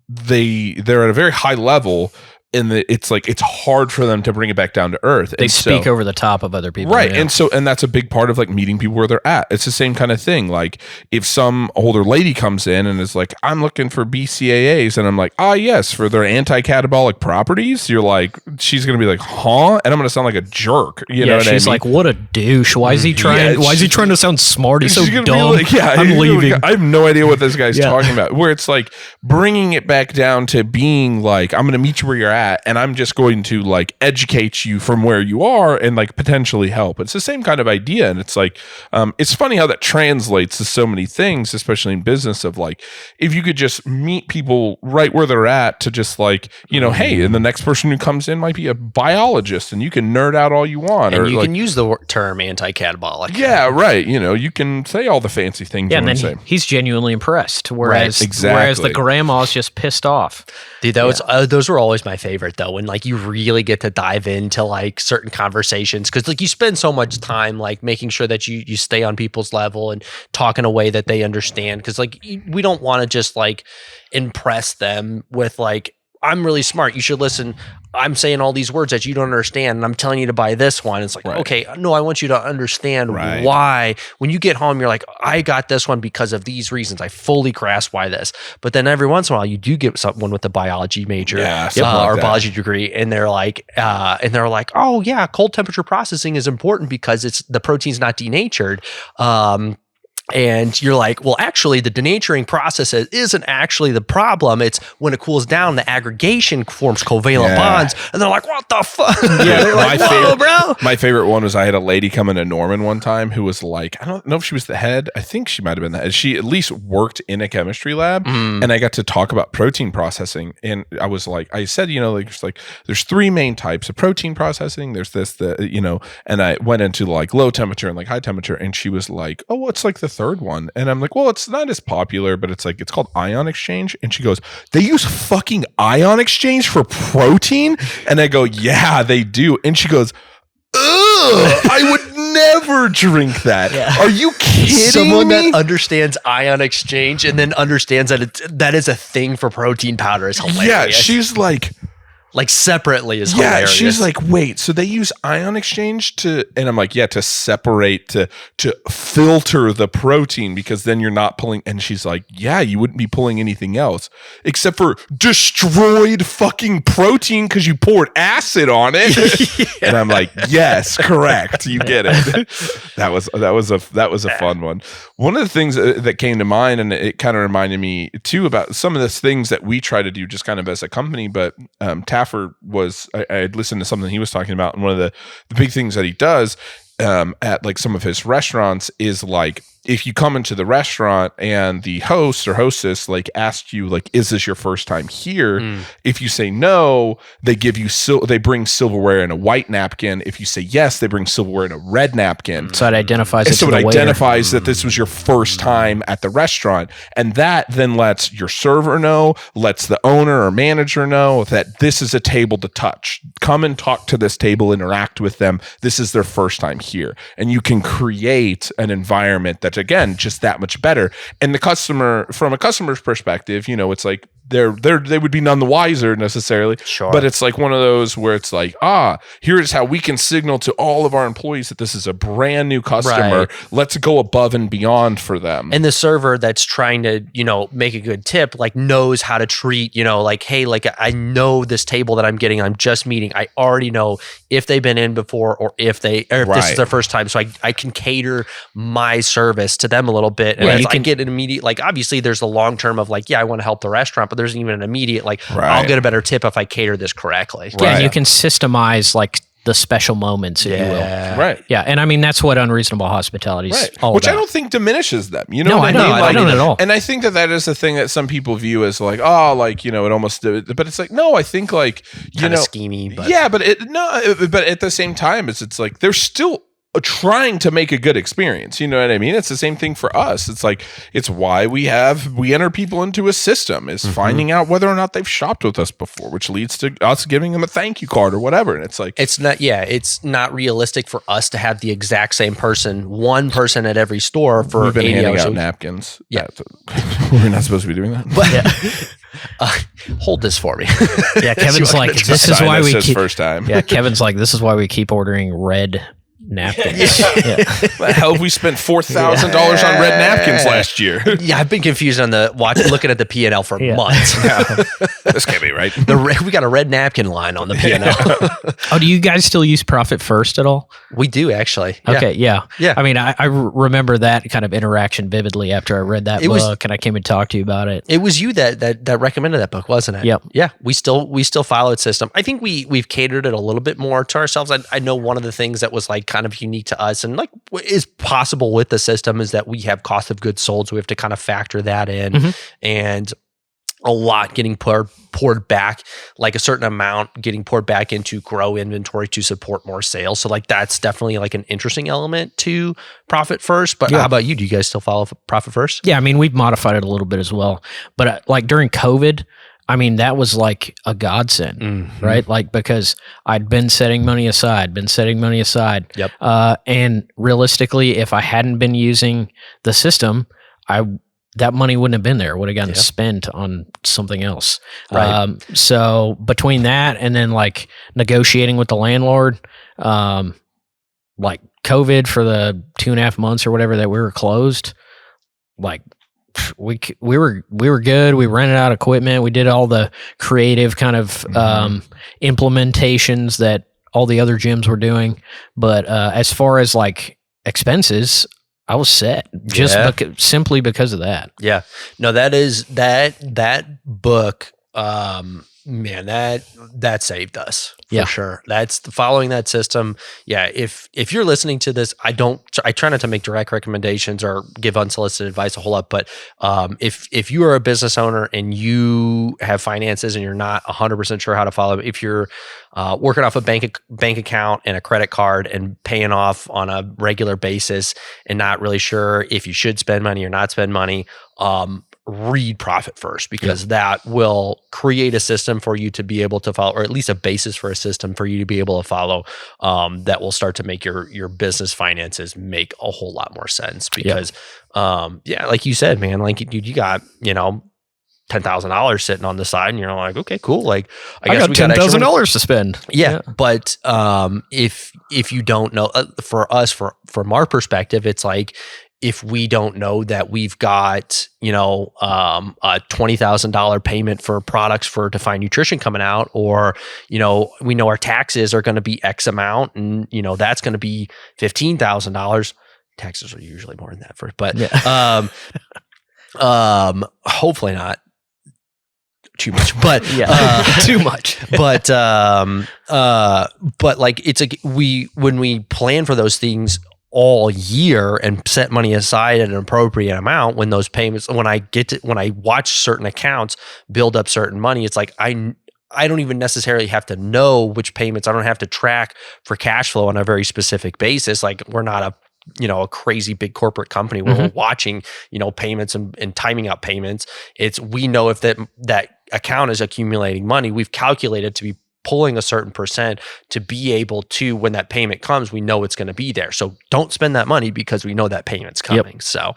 they're at a very high level, and it's like it's hard for them to bring it back down to earth. They speak over the top of other people, right? And that's a big part of like meeting people where they're at. It's the same kind of thing. Like if some older lady comes in and is like, "I'm looking for BCAAs," and I'm like, "Ah, yes, for their anti-catabolic properties," you're like, she's gonna be like, "Huh?" And I'm gonna sound like a jerk. You know what she's I mean? like, "What a douche! Why is he trying? Why is he trying to sound smart? He's so dumb." Like, I'm leaving. I have no idea what this guy's talking about. Where it's like bringing it back down to being like, "I'm gonna meet you where you're at." at, and I'm just going to like educate you from where you are and like potentially help. It's the same kind of idea. And it's like, it's funny how that translates to so many things, especially in business, of like, if you could just meet people right where they're at to just like, you know, hey, and the next person who comes in might be a biologist and you can nerd out all you want. And or you like, can use the term anti-catabolic. yeah, right. You know, you can say all the fancy things. Yeah, you and wanna then say. he's genuinely impressed, whereas exactly. the grandma's just pissed off. Dude, those were always my favorite though, when like you really get to dive into like certain conversations, because like you spend so much time like making sure that you stay on people's level and talk in a way that they understand, because like we don't want to just like impress them with like, I'm really smart, you should listen, I'm saying all these words that you don't understand and I'm telling you to buy this one. It's like, okay, no, I want you to understand why. When you get home, you're like, I got this one because of these reasons. I fully grasp why this. But then every once in a while, you do get someone with a biology major or biology degree, and they're like, oh yeah, cold temperature processing is important because it's the protein's not denatured. And you're like, well, actually, the denaturing process isn't actually the problem. It's when it cools down, the aggregation forms covalent bonds. And they're like, what the fuck? Yeah, they're like, whoa, bro. My favorite one was I had a lady come into Norman one time who was like, I don't know if she was the head. I think she might have been the head. She at least worked in a chemistry lab. And I got to talk about protein processing. And I was like, I said, you know, like, there's three main types of protein processing. There's this, you know, and I went into like low temperature and like high temperature. And she was like, oh, what's like the third one? And I'm like, well, it's not as popular, but it's like, it's called ion exchange. And she goes, they use fucking ion exchange for protein? And I go, yeah, they do. And she goes, ugh, I would never drink that. Are you kidding Someone me? that understands ion exchange and then understands that that is a thing for protein powder is hilarious. Yeah, she's like separately is hilarious. Yeah, she's like, wait, so they use ion exchange to, and I'm like, yeah, to separate, to filter the protein, because then you're not pulling, and she's like, yeah, you wouldn't be pulling anything else except for destroyed fucking protein because you poured acid on it. And I'm like, yes, correct, you get it. That was a fun one. One of the things that came to mind, and it kind of reminded me too about some of the things that we try to do just kind of as a company, but Taffer was, I had listened to something he was talking about, and one of the big things that he does at like some of his restaurants is like, if you come into the restaurant and the host or hostess like asks you like, is this your first time here? If you say no, they give you they bring silverware in a white napkin. If you say yes, they bring silverware in a red napkin. So it identifies it. So it identifies that this was your first time at the restaurant, and that then lets your server know, lets the owner or manager know that this is a table to touch. Come and talk to this table, interact with them. This is their first time here, and you can create an environment that, again, just that much better. And the customer, from a customer's perspective, you know, it's like they would be none the wiser necessarily. Sure. But it's like one of those where it's like, here's how we can signal to all of our employees that this is a brand new customer. Right. Let's go above and beyond for them. And the server that's trying to, you know, make a good tip, like knows how to treat, you know, like, hey, like I know this table that I'm getting, I'm just meeting. I already know if they've been in before or if this is their first time. So I can cater my service to them a little bit. And I get an immediate, like, obviously there's the long term of like, yeah, I want to help the restaurant, but there's even an immediate, like, I'll get a better tip if I cater this correctly. Yeah, you can systemize like the special moments, if you will. Right. Yeah, and I mean, that's what unreasonable hospitality is all Which about. I don't think diminishes them. You know No, what I mean? I don't at all. And I think that is the thing that some people view as like, oh, like, you know, it almost, but it's like, no, I think like, you Kinda know, schemey, but yeah, but but at the same time, it's like, they're still trying to make a good experience. You know what I mean? It's the same thing for us. It's like, it's why we enter people into a system, is finding out whether or not they've shopped with us before, which leads to us giving them a thank you card or whatever. And it's like, it's not realistic for us to have the exact same one person at every store for we've been 80 handing hours. out napkins. Yeah. We're not supposed to be doing that. But hold this for me. Yeah, Kevin's like, this is why we keep first time. Yeah, Kevin's like, this is why we keep ordering red napkins. Hell, we spent $4,000 on red napkins last year. Yeah, I've been confused on looking at the P&L for months. This can't be right. We got a red napkin line on the P&L. Oh, do you guys still use Profit First at all? We do, actually. Okay, yeah. Yeah. I mean, I remember that kind of interaction vividly after I read that book and I came and talked to you about it. It was you that recommended that book, wasn't it? Yep. Yeah. We still follow its system. I think we've catered it a little bit more to ourselves. I know one of the things that was like kind of unique to us and like what is possible with the system is that we have cost of goods sold, so we have to kind of factor that in, and a lot getting poured back, like a certain amount getting poured back into grow inventory to support more sales. So like that's definitely like an interesting element to Profit First. But how about you? Do you guys still follow Profit First? Yeah, I mean, we've modified it a little bit as well. But like during COVID, I mean, that was like a godsend, right? Like because I'd been setting money aside. Yep. And realistically, if I hadn't been using the system, that money wouldn't have been there. It would have gotten spent on something else. Right. So between that and then like negotiating with the landlord, like COVID for the 2.5 months or whatever that we were closed, like we were good. We rented out equipment. We did all the creative kind of implementations that all the other gyms were doing. But as far as like expenses, I was set just simply because of that. Yeah. No, that book, man, that saved us for sure. That's following that system. Yeah. If you're listening to this, I try not to make direct recommendations or give unsolicited advice a whole lot, but if you are a business owner and you have finances and you're not 100% sure how to follow, if you're working off a bank account and a credit card and paying off on a regular basis and not really sure if you should spend money or not spend money, read Profit First, because that will create a system for you to be able to follow, or at least a basis for a system for you to be able to follow, that will start to make your business finances make a whole lot more sense. Because like you said, man, like dude, you got, $10,000 sitting on the side and you're like, okay, cool. Like I guess got we got $10,000 to spend. Yeah. But if you don't know, for us, from our perspective, it's like, if we don't know that we've got, a $20,000 payment for products for Defined Nutrition coming out, or, we know our taxes are going to be X amount and, that's going to be $15,000. Taxes are usually more than that but hopefully not too much, but too much. But like it's when we plan for those things all year and set money aside at an appropriate amount, when those payments, when I watch certain accounts build up certain money, it's like I don't even necessarily have to know which payments. I don't have to track for cash flow on a very specific basis. Like we're not a crazy big corporate company where we're watching, payments and timing out payments. We know if that account is accumulating money, we've calculated to be pulling a certain percent to be able to, when that payment comes, we know it's going to be there. So don't spend that money because we know that payment's coming. So,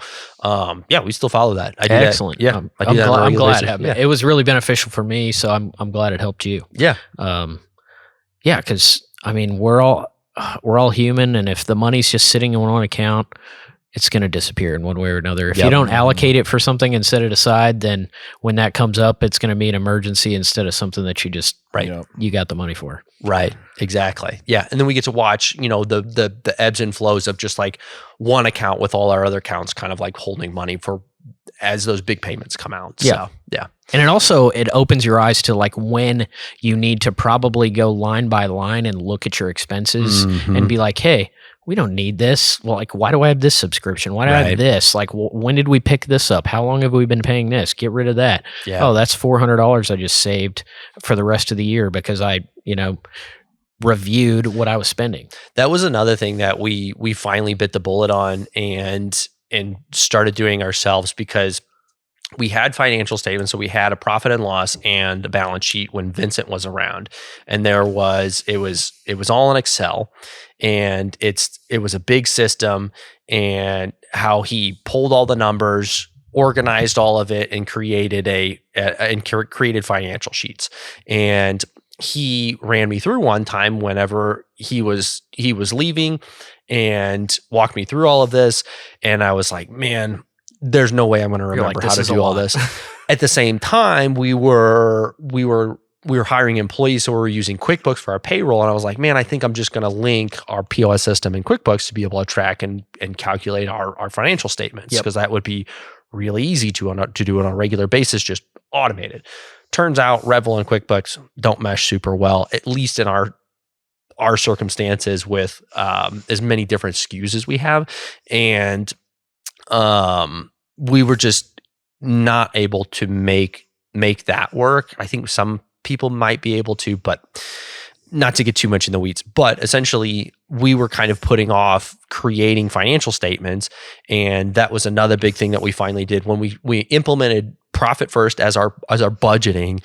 we still follow that. I do Excellent. That. Yeah. I'm glad. It was really beneficial for me. So I'm glad it helped you. Yeah. Cause I mean, we're all human. And if the money's just sitting in one account, it's going to disappear in one way or another. If you don't allocate it for something and set it aside, then when that comes up, it's going to be an emergency instead of something that you just, you got the money for. Right. Exactly. Yeah. And then we get to watch, the ebbs and flows of just like one account with all our other accounts kind of like holding money for as those big payments come out. So, yeah. And it opens your eyes to like when you need to probably go line by line and look at your expenses and be like, hey, we don't need this. Well, like, why do I have this subscription? Why do I have this? Like, when did we pick this up? How long have we been paying this? Get rid of that. Yeah. Oh, that's $400 I just saved for the rest of the year because I, reviewed what I was spending. That was another thing that we finally bit the bullet on and started doing ourselves, because we had financial statements. So we had a profit and loss and a balance sheet when Vincent was around, and it was all in Excel, and it was a big system, and how he pulled all the numbers, organized all of it, and created created financial sheets. And he ran me through one time whenever he was leaving, and walked me through all of this. And I was like, man, there's no way I'm going to remember how to do all this. At the same time, we were hiring employees, so we were using QuickBooks for our payroll. And I was like, man, I think I'm just going to link our POS system in QuickBooks to be able to track and calculate our financial statements, because that would be really easy to do it on a regular basis, just automated. Turns out Revel and QuickBooks don't mesh super well, at least in our circumstances with as many different SKUs as we have. And we were just not able to make that work. I think some people might be able to, but not to get too much in the weeds. But essentially, we were kind of putting off creating financial statements, and that was another big thing that we finally did when we implemented Profit First as our budgeting.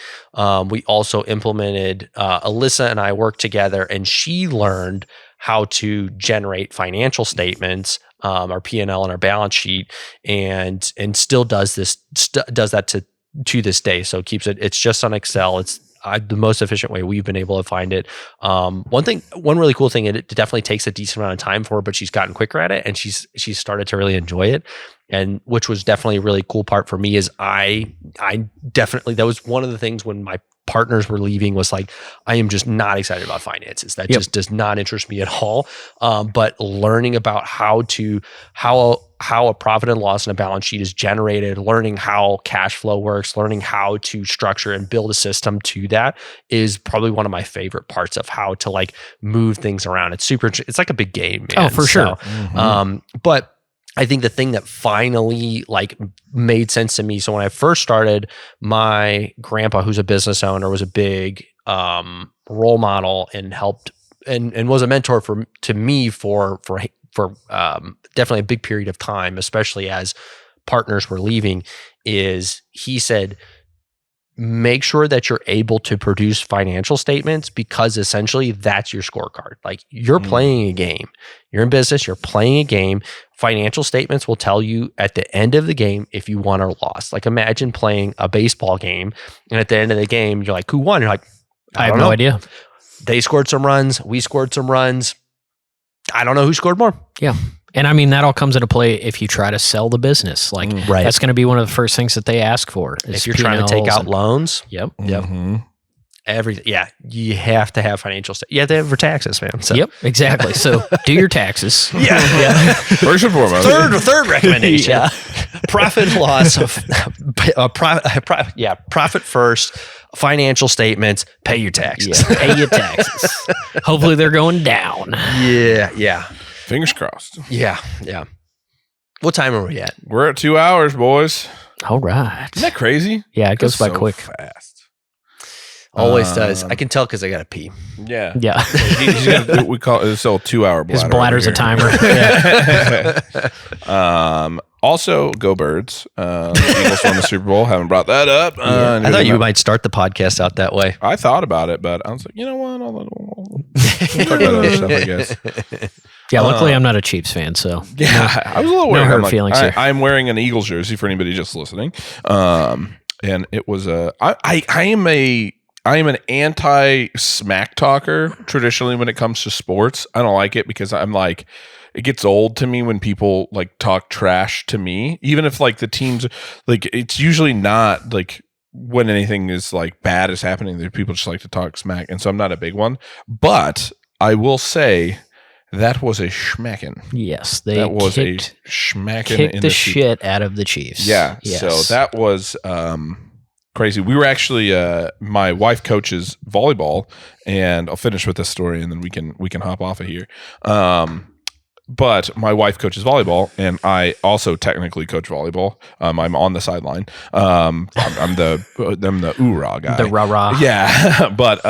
We also implemented Alyssa and I worked together, and she learned how to generate financial statements, our P&L and our balance sheet, and still does that to this day. So it's just on Excel. It's the most efficient way we've been able to find it. One really cool thing, it definitely takes a decent amount of time for her, but she's gotten quicker at it, and she's started to really enjoy it. And which was definitely a really cool part for me is I definitely, that was one of the things when my partners were leaving, was like, I am just not excited about finances. That just does not interest me at all. But learning about how a profit and loss and a balance sheet is generated, learning how cash flow works, learning how to structure and build a system to that is probably one of my favorite parts of how to like move things around. It's like a big game, man. Oh, for sure. But I think the thing that finally like made sense to me. So when I first started, my grandpa, who's a business owner, was a big role model and helped and was a mentor to me for definitely a big period of time, especially as partners were leaving. Is he said, make sure that you're able to produce financial statements, because essentially that's your scorecard. Like, you're playing a game. You're in business, you're playing a game. Financial statements will tell you at the end of the game if you won or lost. Like, imagine playing a baseball game, and at the end of the game, you're like, who won? You're like, I have no idea. They scored some runs. We scored some runs. I don't know who scored more. Yeah. And I mean, that all comes into play if you try to sell the business. Like, that's going to be one of the first things that they ask for. If you're trying to take out loans. Yep. Everything. Yeah. You have to have financial you have to have for taxes, man. So. Yep, exactly. So do your taxes. First and foremost. Third recommendation. Profit and loss. Profit first. Financial statements. Pay your taxes. Yeah, pay your taxes. Hopefully they're going down. Yeah. Fingers crossed. Yeah. What time are we at? We're at 2 hours, boys. All right. Isn't that crazy? Yeah, it goes by so quick. Fast. Always does. I can tell because I got to pee. Yeah. He's gonna, we call it a 2 hour bladder. His bladder's a timer. Also, go Birds. The Eagles won the Super Bowl. Haven't brought that up. I thought you might start the podcast out that way. I thought about it, but I was like, you know what? I'll talk about other stuff, I guess. Yeah, luckily I'm not a Chiefs fan, so I was a little worried. No hurt feelings here. I'm wearing an Eagles jersey for anybody just listening, and it was I am an anti-smack talker traditionally when it comes to sports. I don't like it because I'm like, it gets old to me when people like talk trash to me, even if like the teams, like it's usually not like when anything is like bad is happening, there people just like to talk smack. And so I'm not a big one, but I will say that was a schmackin'. Yes, they that was kicked, a schmackin' kicked in the shit out of the Chiefs. Yeah. Yes. So that was crazy. We were actually my wife coaches volleyball, and I'll finish with this story and then we can hop off of here. But my wife coaches volleyball, and I also technically coach volleyball. I'm on the sideline. I'm the oorah guy. The rah-rah. Yeah. But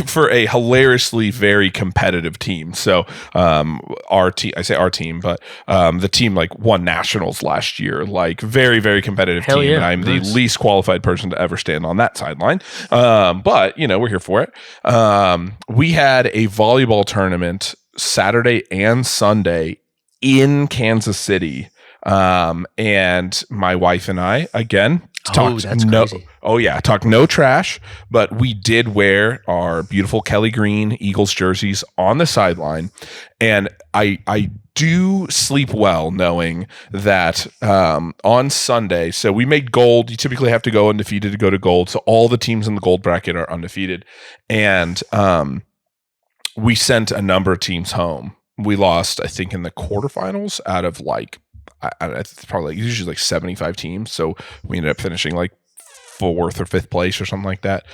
for a hilariously very competitive team. So our team, I say our team, but the team like won nationals last year. Like very, very competitive Hell team. yeah. And I'm the least qualified person to ever stand on that sideline. But we're here for it. We had a volleyball tournament Saturday and Sunday in Kansas City And my wife and I, again, Oh, that's crazy. talk no trash, but we did wear our beautiful Kelly Green Eagles jerseys on the sideline. And I do sleep well knowing that on Sunday, so we made gold. You typically have to go undefeated to go to gold. So all the teams in the gold bracket are undefeated. And we sent a number of teams home. We lost, I think, in the quarterfinals out of like, it's probably usually like 75 teams. So we ended up finishing like 4th or 5th place or something like that.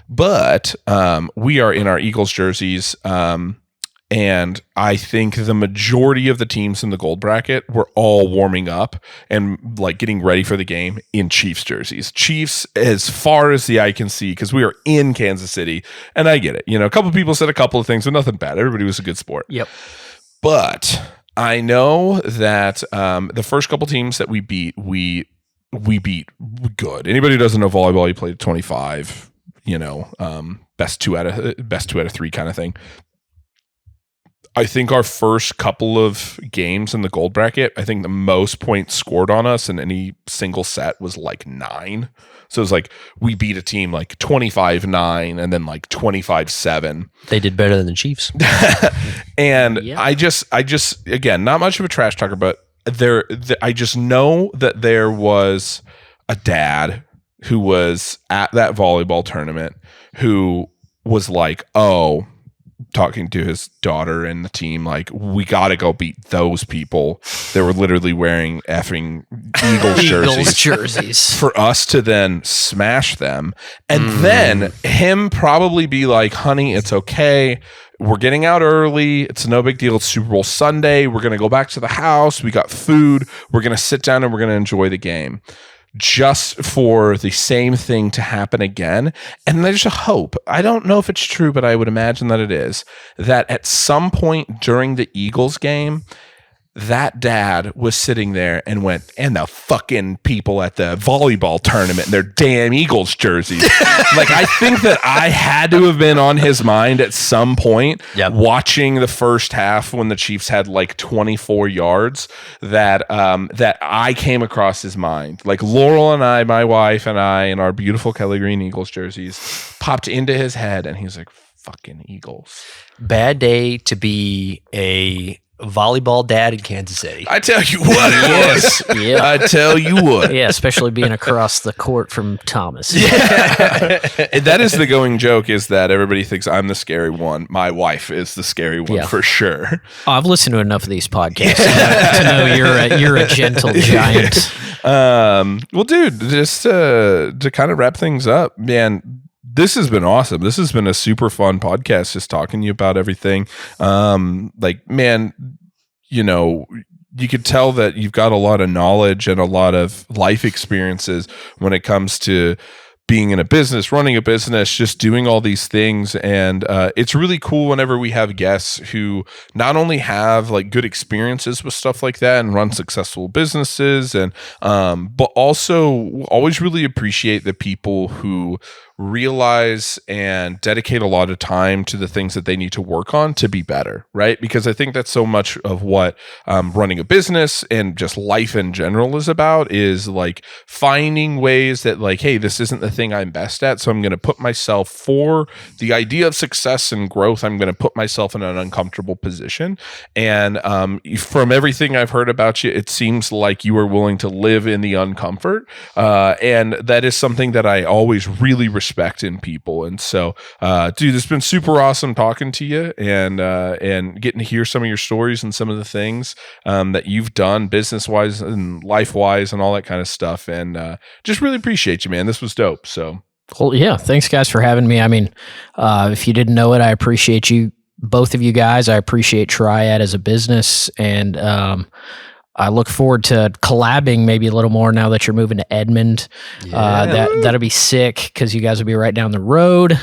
But we are in our Eagles jerseys. And I think the majority of the teams in the gold bracket were all warming up and like getting ready for the game in Chiefs jerseys. Chiefs as far as the eye can see, because we are in Kansas City. And I get it. A couple of people said a couple of things, but nothing bad. Everybody was a good sport. Yep. But I know that the first couple teams that we beat, we beat good. Anybody who doesn't know volleyball, you played 25, best two out of 3 kind of thing. I think our first couple of games in the gold bracket, I think the most points scored on us in any single set was like 9. So it was like we beat a team like 25-9 and then like 25-7. They did better than the Chiefs. And Yeah. I just again, not much of a trash talker, but I just know that there was a dad who was at that volleyball tournament who was like, oh, talking to his daughter and the team, like, we got to go beat those people. They were literally wearing effing Eagles jerseys for us to then smash them. And then him probably be like, honey, it's okay. We're getting out early. It's no big deal. It's Super Bowl Sunday. We're going to go back to the house. We got food. We're going to sit down and we're going to enjoy the game. Just for the same thing to happen again. And there's a hope. I don't know if it's true, but I would imagine that it is. That at some point during the Eagles game, that dad was sitting there and went, and the fucking people at the volleyball tournament in their damn Eagles jerseys. Like, I think that I had to have been on his mind at some point, watching the first half when the Chiefs had like 24 yards, that I came across his mind. Like, Laurel and I, my wife and I, in our beautiful Kelly Green Eagles jerseys, popped into his head, and he's like, fucking Eagles. Bad day to be a volleyball dad in Kansas City. I tell you what it was. Yeah. I tell you what. Yeah, especially being across the court from Thomas. And that is the going joke, is that everybody thinks I'm the scary one. My wife is the scary one for sure. Oh, I've listened to enough of these podcasts to know you're a gentle giant. Well, dude, just to kind of wrap things up, man, this has been awesome. This has been a super fun podcast, just talking to you about everything. Like, man, you could tell that you've got a lot of knowledge and a lot of life experiences when it comes to being in a business, running a business, just doing all these things. And it's really cool whenever we have guests who not only have like good experiences with stuff like that and run successful businesses, and but also always really appreciate the people who realize and dedicate a lot of time to the things that they need to work on to be better, right? Because I think that's so much of what running a business and just life in general is about, is like finding ways that, like, hey, this isn't the thing I'm best at, so I'm going to put myself, for the idea of success and growth, I'm going to put myself in an uncomfortable position. And from everything I've heard about you, it seems like you are willing to live in the uncomfort, and that is something that I always really respect in people. And so, dude, it's been super awesome talking to you and getting to hear some of your stories and some of the things that you've done business wise and life wise and all that kind of stuff. And just really appreciate you, man. This was dope. So, Well, yeah, thanks guys for having me. I mean, if you didn't know it, I appreciate you, both of you guys. I appreciate Triad as a business, and I look forward to collabing maybe a little more now that you're moving to Edmond. That'll be sick, because you guys will be right down the road.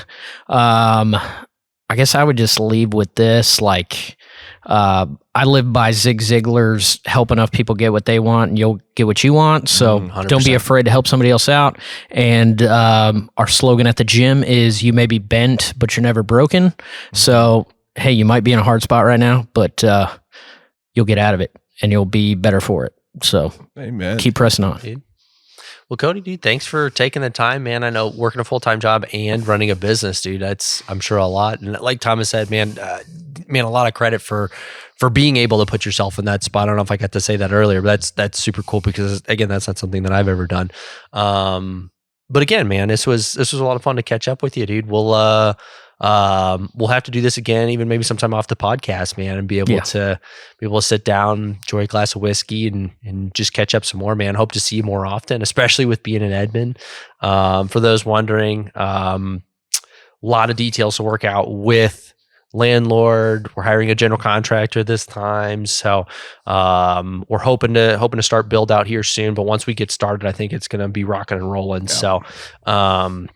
I guess I would just leave with this. Like, I live by Zig Ziglar's help enough people get what they want and you'll get what you want. So 100%. Don't be afraid to help somebody else out. And our slogan at the gym is, you may be bent, but you're never broken. So, hey, you might be in a hard spot right now, but you'll get out of it. and you'll be better for it. So Amen. keep pressing on. Dude. Well, Cody, dude, thanks for taking the time, man. I know working a full-time job and running a business, dude, that's, I'm sure, a lot. And like Thomas said, man, a lot of credit for being able to put yourself in that spot. I don't know if I got to say that earlier, but that's super cool because, again, that's not something that I've ever done. But again, man, this was a lot of fun to catch up with you, dude. We'll have to do this again, even maybe sometime off the podcast, man, and be able to sit down, enjoy a glass of whiskey, and just catch up some more, man. Hope to see you more often, especially with being in Edmond. For those wondering, a lot of details to work out with landlord. We're hiring a general contractor this time, so we're hoping to start build out here soon. But once we get started, I think it's going to be rocking and rolling. Yeah. So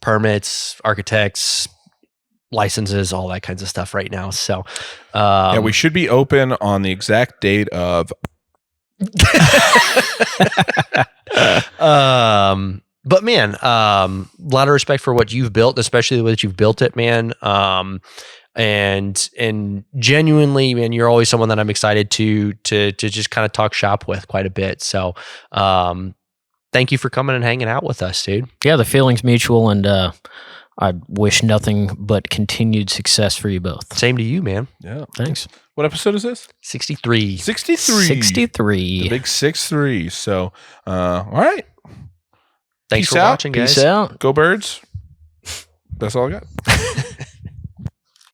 permits, architects, licenses, all that kinds of stuff right now. So we should be open on the exact date of but man, a lot of respect for what you've built, especially the way that you've built it, man. And genuinely, man, you're always someone that I'm excited to just kind of talk shop with quite a bit. So thank you for coming and hanging out with us, dude. Yeah, the feeling's mutual, and I wish nothing but continued success for you both. Same to you, man. Yeah. Thanks. What episode is this? 63. 63. The big 6-3. So, all right. Thanks for watching, guys. Peace out. Go Birds. That's all I got.